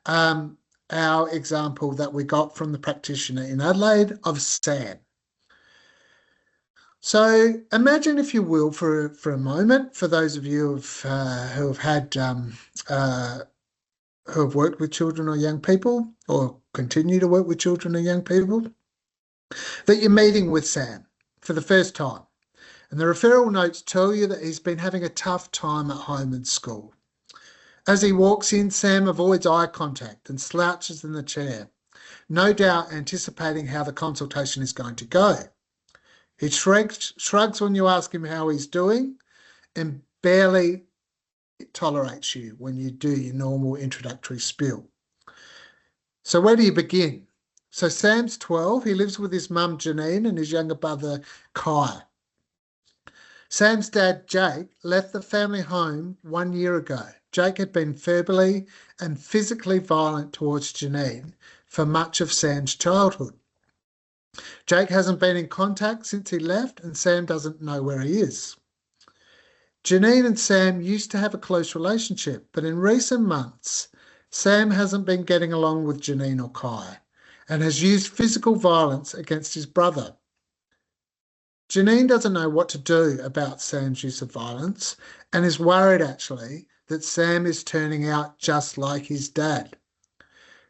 our example that we got from the practitioner in Adelaide of Sam. So imagine, if you will, for a moment, for those of you who have worked with children or young people or continue to work with children or young people, that you're meeting with Sam for the first time. And the referral notes tell you that he's been having a tough time at home and school. As he walks in, Sam avoids eye contact and slouches in the chair, no doubt anticipating how the consultation is going to go. He shrugs when you ask him how he's doing and barely tolerates you when you do your normal introductory spiel. So where do you begin? So Sam's 12. He lives with his mum, Janine, and his younger brother, Kai. Sam's dad, Jake, left the family home 1 year ago. Jake had been verbally and physically violent towards Janine for much of Sam's childhood. Jake hasn't been in contact since he left, and Sam doesn't know where he is. Janine and Sam used to have a close relationship, but in recent months, Sam hasn't been getting along with Janine or Kai and has used physical violence against his brother. Janine doesn't know what to do about Sam's use of violence and is worried, actually, that Sam is turning out just like his dad.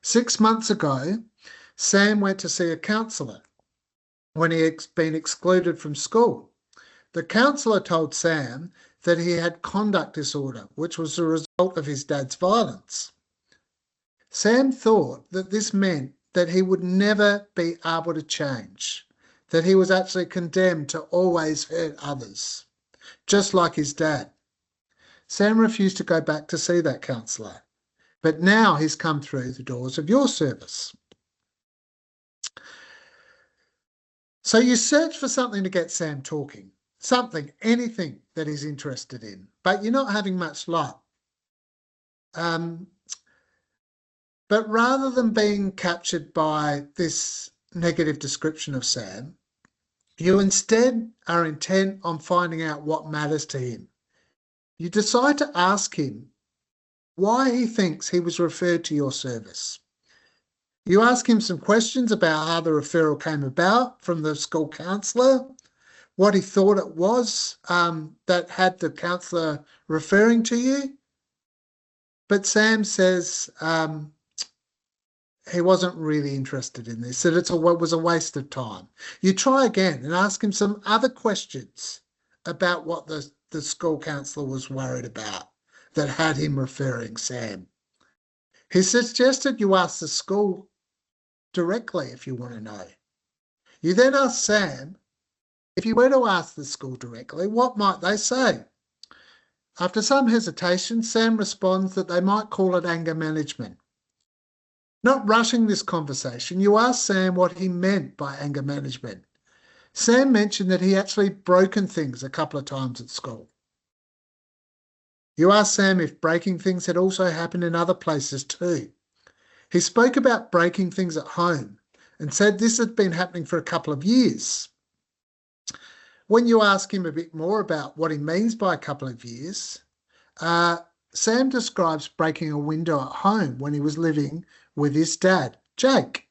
6 months ago, Sam went to see a counsellor when he had been excluded from school. The counsellor told Sam that he had conduct disorder, which was the result of his dad's violence. Sam thought that this meant that he would never be able to change, that he was actually condemned to always hurt others, just like his dad. Sam refused to go back to see that counsellor, but now he's come through the doors of your service. So you search for something to get Sam talking, something, anything that he's interested in, but you're not having much luck. But rather than being captured by this negative description of Sam, you instead are intent on finding out what matters to him. You decide to ask him why he thinks he was referred to your service. You ask him some questions about how the referral came about from the school counsellor, what he thought it was that had the counsellor referring to you. But Sam says he wasn't really interested in this, that it was a waste of time. You try again and ask him some other questions about what the school counsellor was worried about that had him referring Sam. He suggested you ask the school directly if you want to know. You then ask Sam, if you were to ask the school directly, what might they say? After some hesitation, Sam responds that they might call it anger management. Not rushing this conversation, you ask Sam what he meant by anger management. Sam mentioned that he actually broken things a couple of times at school. You ask Sam if breaking things had also happened in other places too. He spoke about breaking things at home and said this had been happening for a couple of years. When you ask him a bit more about what he means by a couple of years, Sam describes breaking a window at home when he was living with his dad, Jake.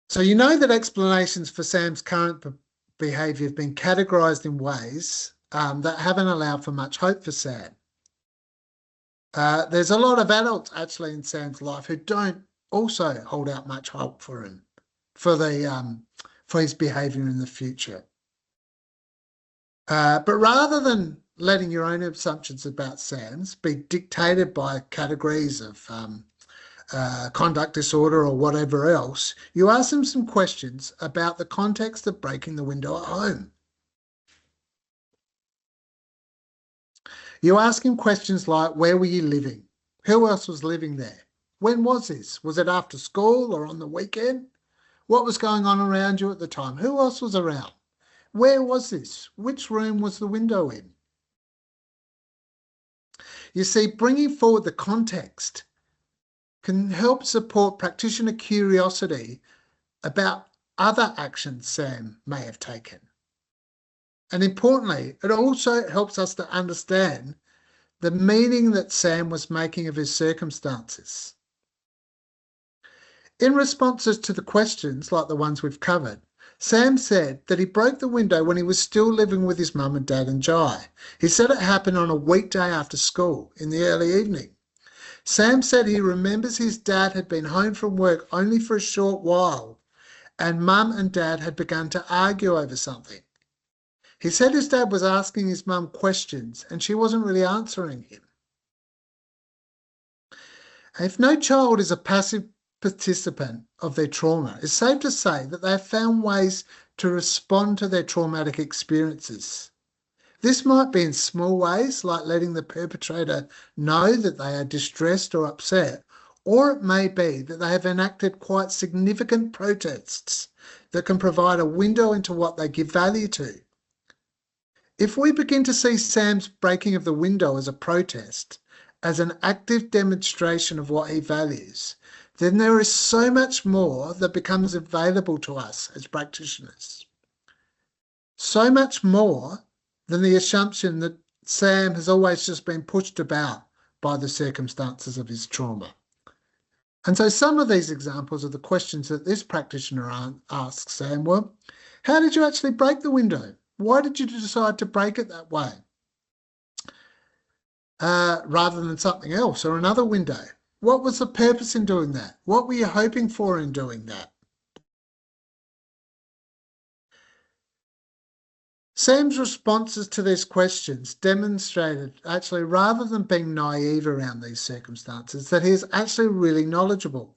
So you know that explanations for Sam's current behaviour have been categorised in ways that haven't allowed for much hope for Sam. There's a lot of adults actually in Sam's life who don't also hold out much hope for him, for his behaviour in the future. But rather than letting your own assumptions about Sam's be dictated by categories of conduct disorder or whatever else, you ask him some questions about the context of breaking the window at home. You ask him questions like, where were you living? Who else was living there? When was this? Was it after school or on the weekend? What was going on around you at the time? Who else was around? Where was this? Which room was the window in? You see, bringing forward the context can help support practitioner curiosity about other actions Sam may have taken. And importantly, it also helps us to understand the meaning that Sam was making of his circumstances. In responses to the questions, like the ones we've covered, Sam said that he broke the window when he was still living with his mum and dad and Jai. He said it happened on a weekday after school in the early evening. Sam said he remembers his dad had been home from work only for a short while and mum and dad had begun to argue over something. He said his dad was asking his mum questions and she wasn't really answering him. If no child is a passive participant of their trauma, it's safe to say that they have found ways to respond to their traumatic experiences. This might be in small ways, like letting the perpetrator know that they are distressed or upset, or it may be that they have enacted quite significant protests that can provide a window into what they give value to. If we begin to see Sam's breaking of the window as a protest, as an active demonstration of what he values, then there is so much more that becomes available to us as practitioners. So much more than the assumption that Sam has always just been pushed about by the circumstances of his trauma. And so some of these examples of the questions that this practitioner asked Sam were, how did you actually break the window? Why did you decide to break it that way? Rather than something else or another window? What was the purpose in doing that? What were you hoping for in doing that? Sam's responses to these questions demonstrated, actually, rather than being naive around these circumstances, that he is actually really knowledgeable.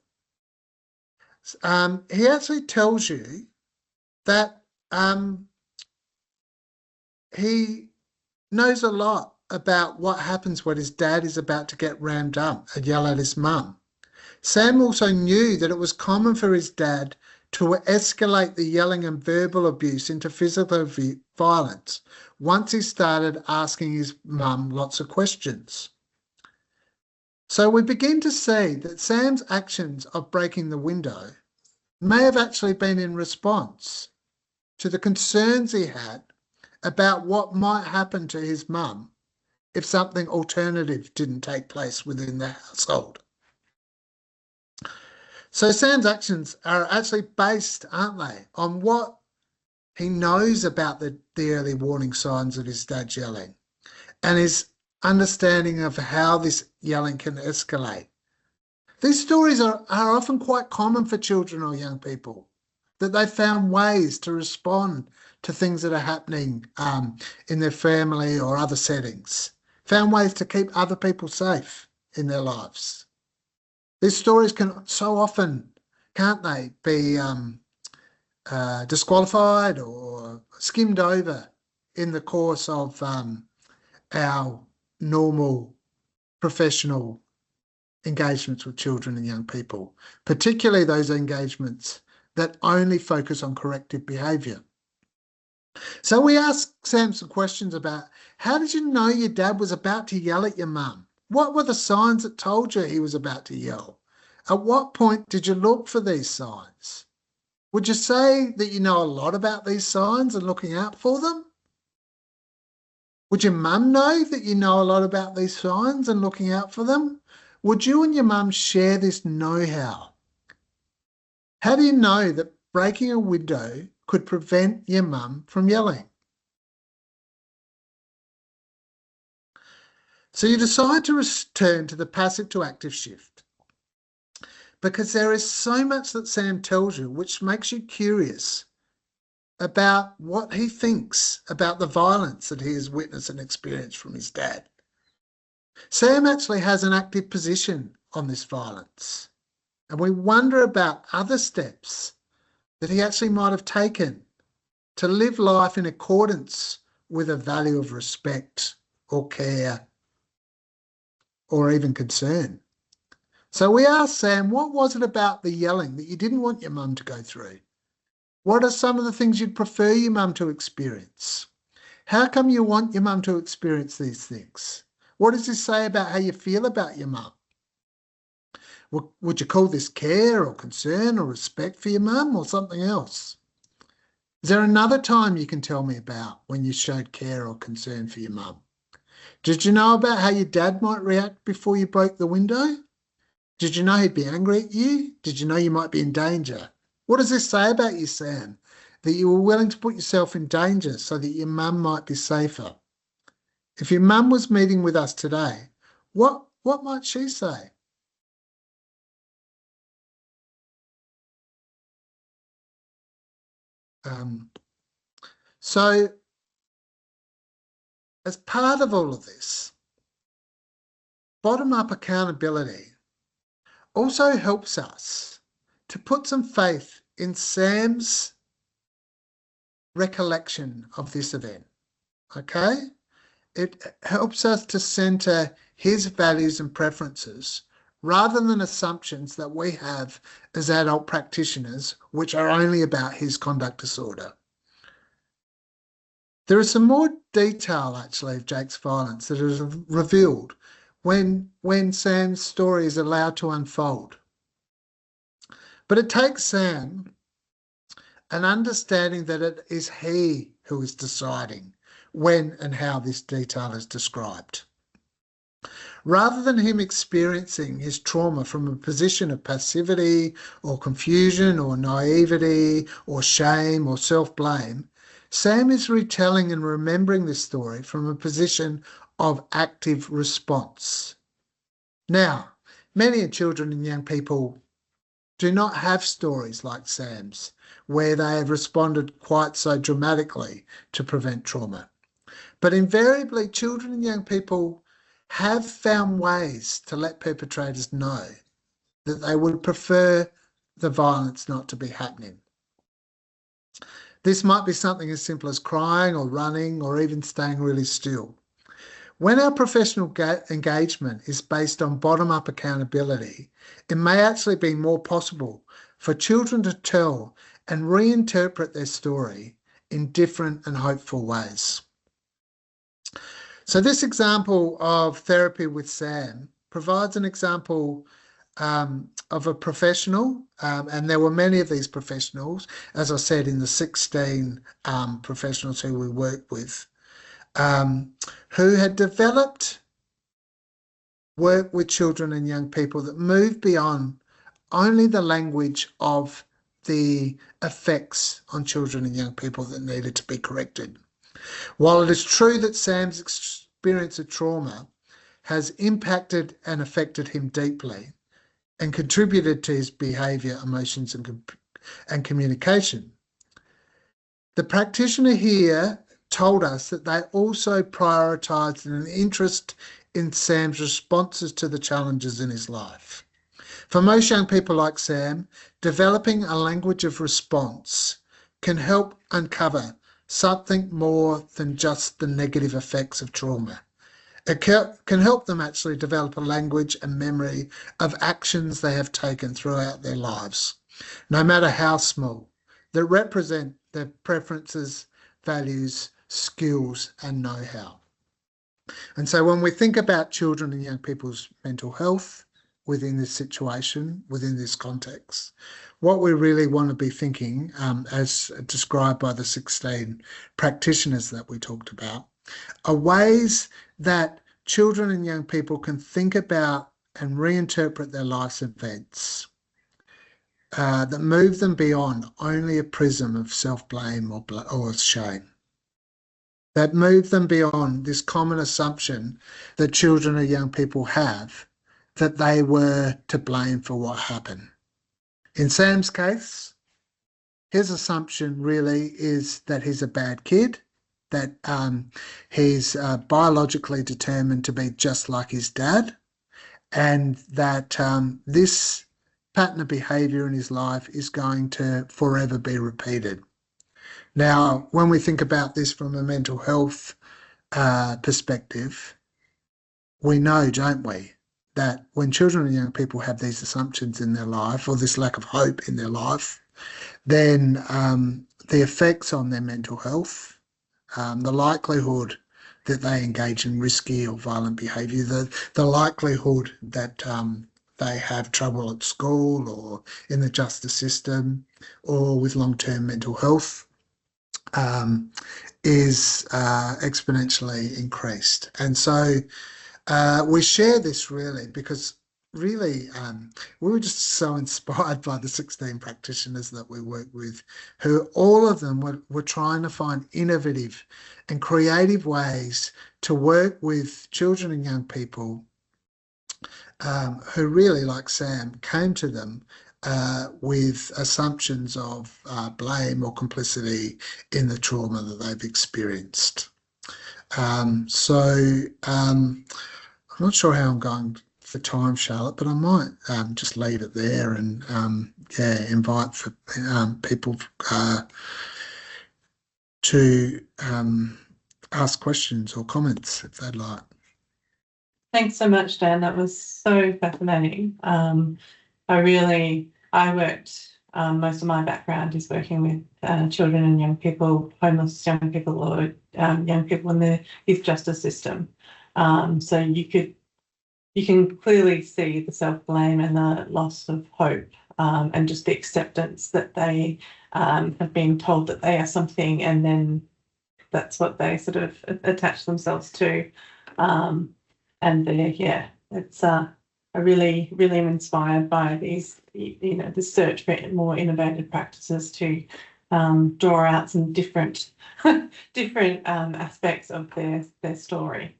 He actually tells you that he knows a lot about what happens when his dad is about to get rammed up and yell at his mum. Sam also knew that it was common for his dad to escalate the yelling and verbal abuse into physical violence once he started asking his mum lots of questions. So we begin to see that Sam's actions of breaking the window may have actually been in response to the concerns he had about what might happen to his mum if something alternative didn't take place within the household. So Sam's actions are actually based, aren't they, on what he knows about the early warning signs of his dad yelling and his understanding of how this yelling can escalate. These stories are often quite common for children or young people, that they found ways to respond to things that are happening in their family or other settings, found ways to keep other people safe in their lives. These stories can so often, can't they, be disqualified or skimmed over in the course of our normal professional engagements with children and young people, particularly those engagements that only focus on corrective behaviour. So we asked Sam some questions about, how did you know your dad was about to yell at your mum? What were the signs that told you he was about to yell? At what point did you look for these signs? Would you say that you know a lot about these signs and looking out for them? Would your mum know that you know a lot about these signs and looking out for them? Would you and your mum share this know-how? How do you know that breaking a window could prevent your mum from yelling? So you decide to return to the passive to active shift because there is so much that Sam tells you which makes you curious about what he thinks about the violence that he has witnessed and experienced from his dad. Sam actually has an active position on this violence, and we wonder about other steps that he actually might have taken to live life in accordance with a value of respect or care or even concern. So we asked Sam, what was it about the yelling that you didn't want your mum to go through? What are some of the things you'd prefer your mum to experience? How come you want your mum to experience these things? What does this say about how you feel about your mum? Would you call this care or concern or respect for your mum or something else? Is there another time you can tell me about when you showed care or concern for your mum? Did you know about how your dad might react before you broke the window? Did you know he'd be angry at you? Did you know you might be in danger? What does this say about you, Sam? That you were willing to put yourself in danger so that your mum might be safer. If your mum was meeting with us today, what might she say? So as part of all of this, bottom-up accountability also helps us to put some faith in Sam's recollection of this event, okay? It helps us to centre his values and preferences rather than assumptions that we have as adult practitioners, which are only about his conduct disorder. There is some more detail, actually, of Jake's violence that is revealed when Sam's story is allowed to unfold. But it takes Sam an understanding that it is he who is deciding when and how this detail is described. Rather than him experiencing his trauma from a position of passivity or confusion or naivety or shame or self-blame, Sam is retelling and remembering this story from a position of active response. Now, many children and young people do not have stories like Sam's, where they have responded quite so dramatically to prevent trauma. But invariably, children and young people have found ways to let perpetrators know that they would prefer the violence not to be happening. This might be something as simple as crying or running or even staying really still. When our professional engagement is based on bottom-up accountability, it may actually be more possible for children to tell and reinterpret their story in different and hopeful ways. So this example of therapy with Sam provides an example of a professional, and there were many of these professionals, as I said, in the 16 professionals who we worked with, who had developed work with children and young people that moved beyond only the language of the effects on children and young people that needed to be corrected. While it is true that Sam's experience of trauma has impacted and affected him deeply and contributed to his behaviour, emotions and communication, the practitioner here told us that they also prioritised an interest in Sam's responses to the challenges in his life. For most young people like Sam, developing a language of response can help uncover something more than just the negative effects of trauma. It can help them actually develop a language and memory of actions they have taken throughout their lives, no matter how small, that represent their preferences, values, skills, and know-how. And so when we think about children and young people's mental health within this situation, within this context, what we really want to be thinking, as described by the 16 practitioners that we talked about, are ways that children and young people can think about and reinterpret their life's events that move them beyond only a prism of self-blame or shame, that move them beyond this common assumption that children or young people have that they were to blame for what happened. In Sam's case, his assumption really is that he's a bad kid, that he's biologically determined to be just like his dad, and that this pattern of behaviour in his life is going to forever be repeated. Now, when we think about this from a mental health perspective, we know, don't we, that when children and young people have these assumptions in their life, or this lack of hope in their life, then the effects on their mental health, the likelihood that they engage in risky or violent behaviour, the likelihood that they have trouble at school or in the justice system or with long-term mental health is exponentially increased. And so we share this really because really we were just so inspired by the 16 practitioners that we work with, who all of them were trying to find innovative and creative ways to work with children and young people who really, like Sam, came to them with assumptions of blame or complicity in the trauma that they've experienced. I'm not sure how I'm going for time, Charlotte, but I might just leave it there and invite for people to ask questions or comments if they'd like. Thanks so much, Dan. That was so fascinating. I worked, most of my background is working with children and young people, homeless young people, or young people in the youth justice system. So you can clearly see the self-blame and the loss of hope, and just the acceptance that they have been told that they are something, and then that's what they sort of attach themselves to. I really am inspired by these, the search for more innovative practices to draw out some different aspects of their story.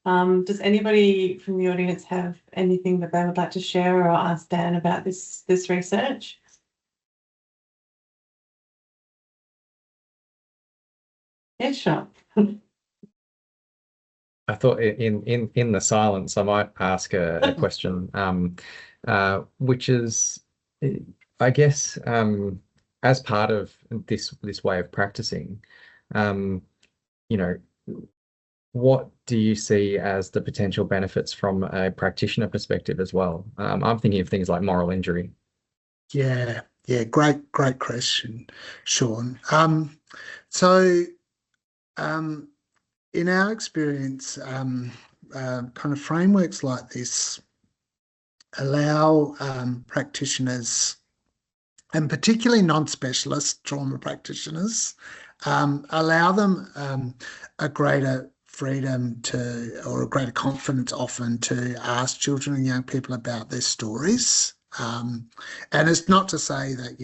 Does anybody from the audience have anything that they would like to share or ask Dan about this research? Yeah, sure. I thought in the silence I might ask a question, which is, I guess, as part of this way of practicing, what do you see as the potential benefits from a practitioner perspective as well? I'm thinking of things like moral injury. Yeah, great question, Sean. In our experience, kind of frameworks like this allow practitioners, and particularly non-specialist trauma practitioners, allow them a greater freedom or a greater confidence often to ask children and young people about their stories. And it's not to say that,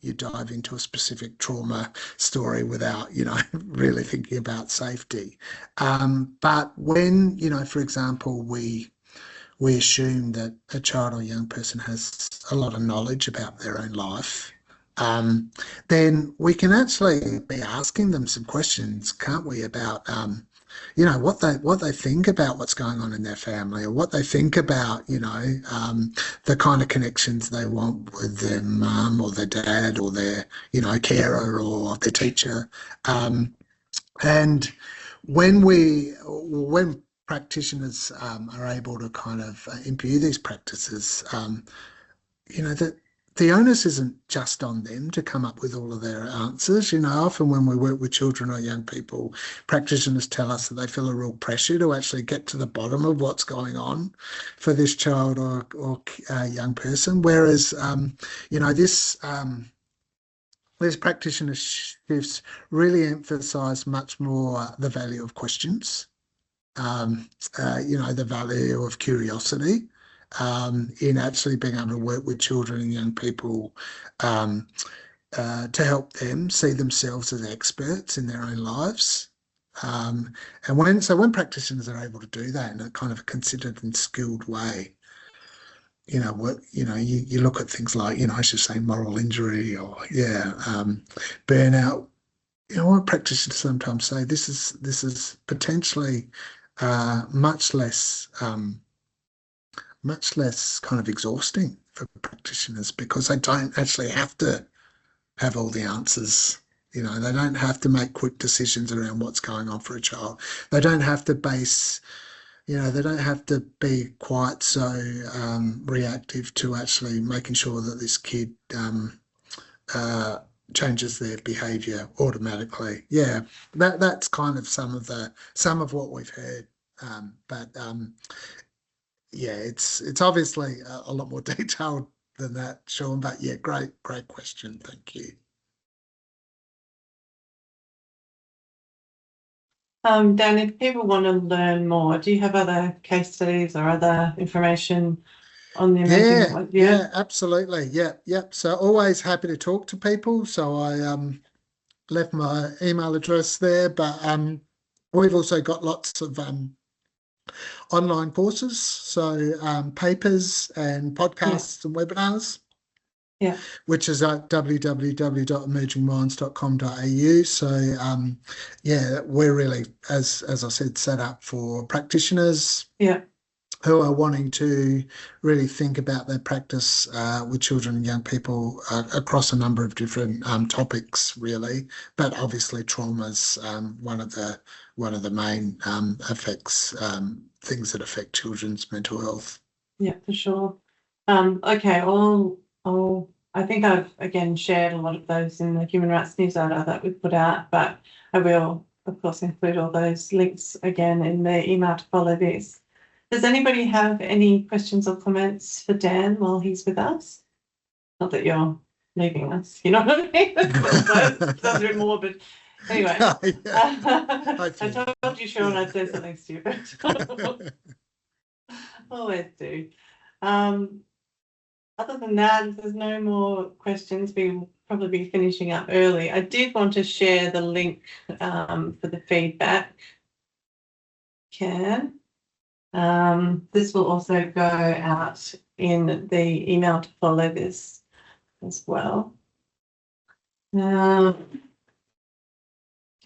you dive into a specific trauma story without, really thinking about safety. But when, for example, we assume that a child or young person has a lot of knowledge about their own life, then we can actually be asking them some questions, can't we, about you know, what they think about what's going on in their family, or what they think about, you know, the kind of connections they want with their mum or their dad or their, you know, carer or their teacher. And when practitioners are able to kind of imbue these practices, you know, that the onus isn't just on them to come up with all of their answers. You know, often when we work with children or young people, practitioners tell us that they feel a real pressure to actually get to the bottom of what's going on for this child or young person. Whereas, you know, this practitioner shifts really emphasise much more the value of questions, you know, the value of curiosity, in actually being able to work with children and young people to help them see themselves as experts in their own lives. And when practitioners are able to do that in a kind of considered and skilled way, you know, you look at things like, you know, I should say moral injury or burnout. You know, what practitioners sometimes say, this is potentially much less kind of exhausting for practitioners, because they don't actually have to have all the answers. You know, they don't have to make quick decisions around what's going on for a child. They don't have to base, you know, they don't have to be quite so reactive to actually making sure that this kid changes their behaviour automatically. Yeah, that's kind of some of what we've heard. Yeah, it's obviously a lot more detailed than that, Sean. But yeah, great question. Thank you. Dan, if people want to learn more, do you have other case studies or other information on the emerging? Yeah, absolutely. Yep. So always happy to talk to people. So I left my email address there, but we've also got lots of online courses, so papers and podcasts and webinars. Yeah. Which is at www.emergingminds.com.au. So yeah, we're really, as I said, set up for practitioners who are wanting to really think about their practice with children and young people across a number of different topics, really. But obviously, trauma's one of the main effects, things that affect children's mental health. Yeah, for sure. Okay, I think I've again shared a lot of those in the human rights newsletter that we put out, but I will, of course, include all those links again in the email to follow this. Does anybody have any questions or comments for Dan while he's with us? Not that you're leaving us, you know what I mean? Sounds a bit morbid. Anyway, I told you, Sean, I'd say something stupid. Always do. Other than that, if there's no more questions, we'll probably be finishing up early. I did want to share the link for the feedback. This will also go out in the email to follow this as well.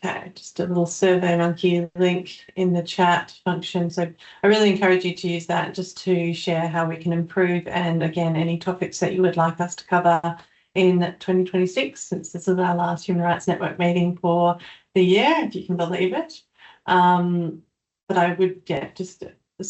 Okay, just a little SurveyMonkey link in the chat function. So I really encourage you to use that just to share how we can improve, and again, any topics that you would like us to cover in 2026, since this is our last Human Rights Network meeting for the year, if you can believe it. But I would just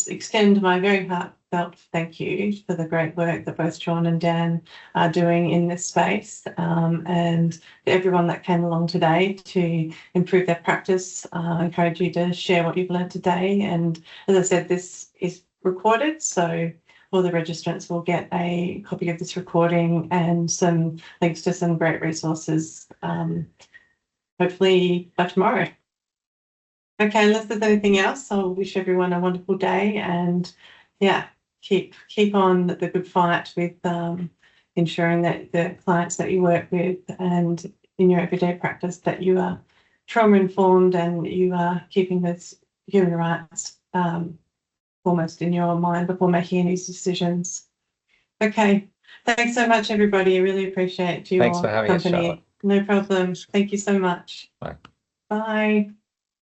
extend my very heartfelt thank you for the great work that both Sean and Dan are doing in this space, and everyone that came along today to improve their practice. I encourage you to share what you've learned today. And as I said, this is recorded, so all the registrants will get a copy of this recording and some links to some great resources, hopefully by tomorrow. Okay, unless there's anything else, I'll wish everyone a wonderful day, and yeah, keep on the good fight with ensuring that the clients that you work with and in your everyday practice that you are trauma informed and you are keeping those human rights foremost in your mind before making any decisions. Okay, thanks so much, everybody. I really appreciate your Thanks for having us, Charlotte. No problem. Thank you so much. Bye. Bye.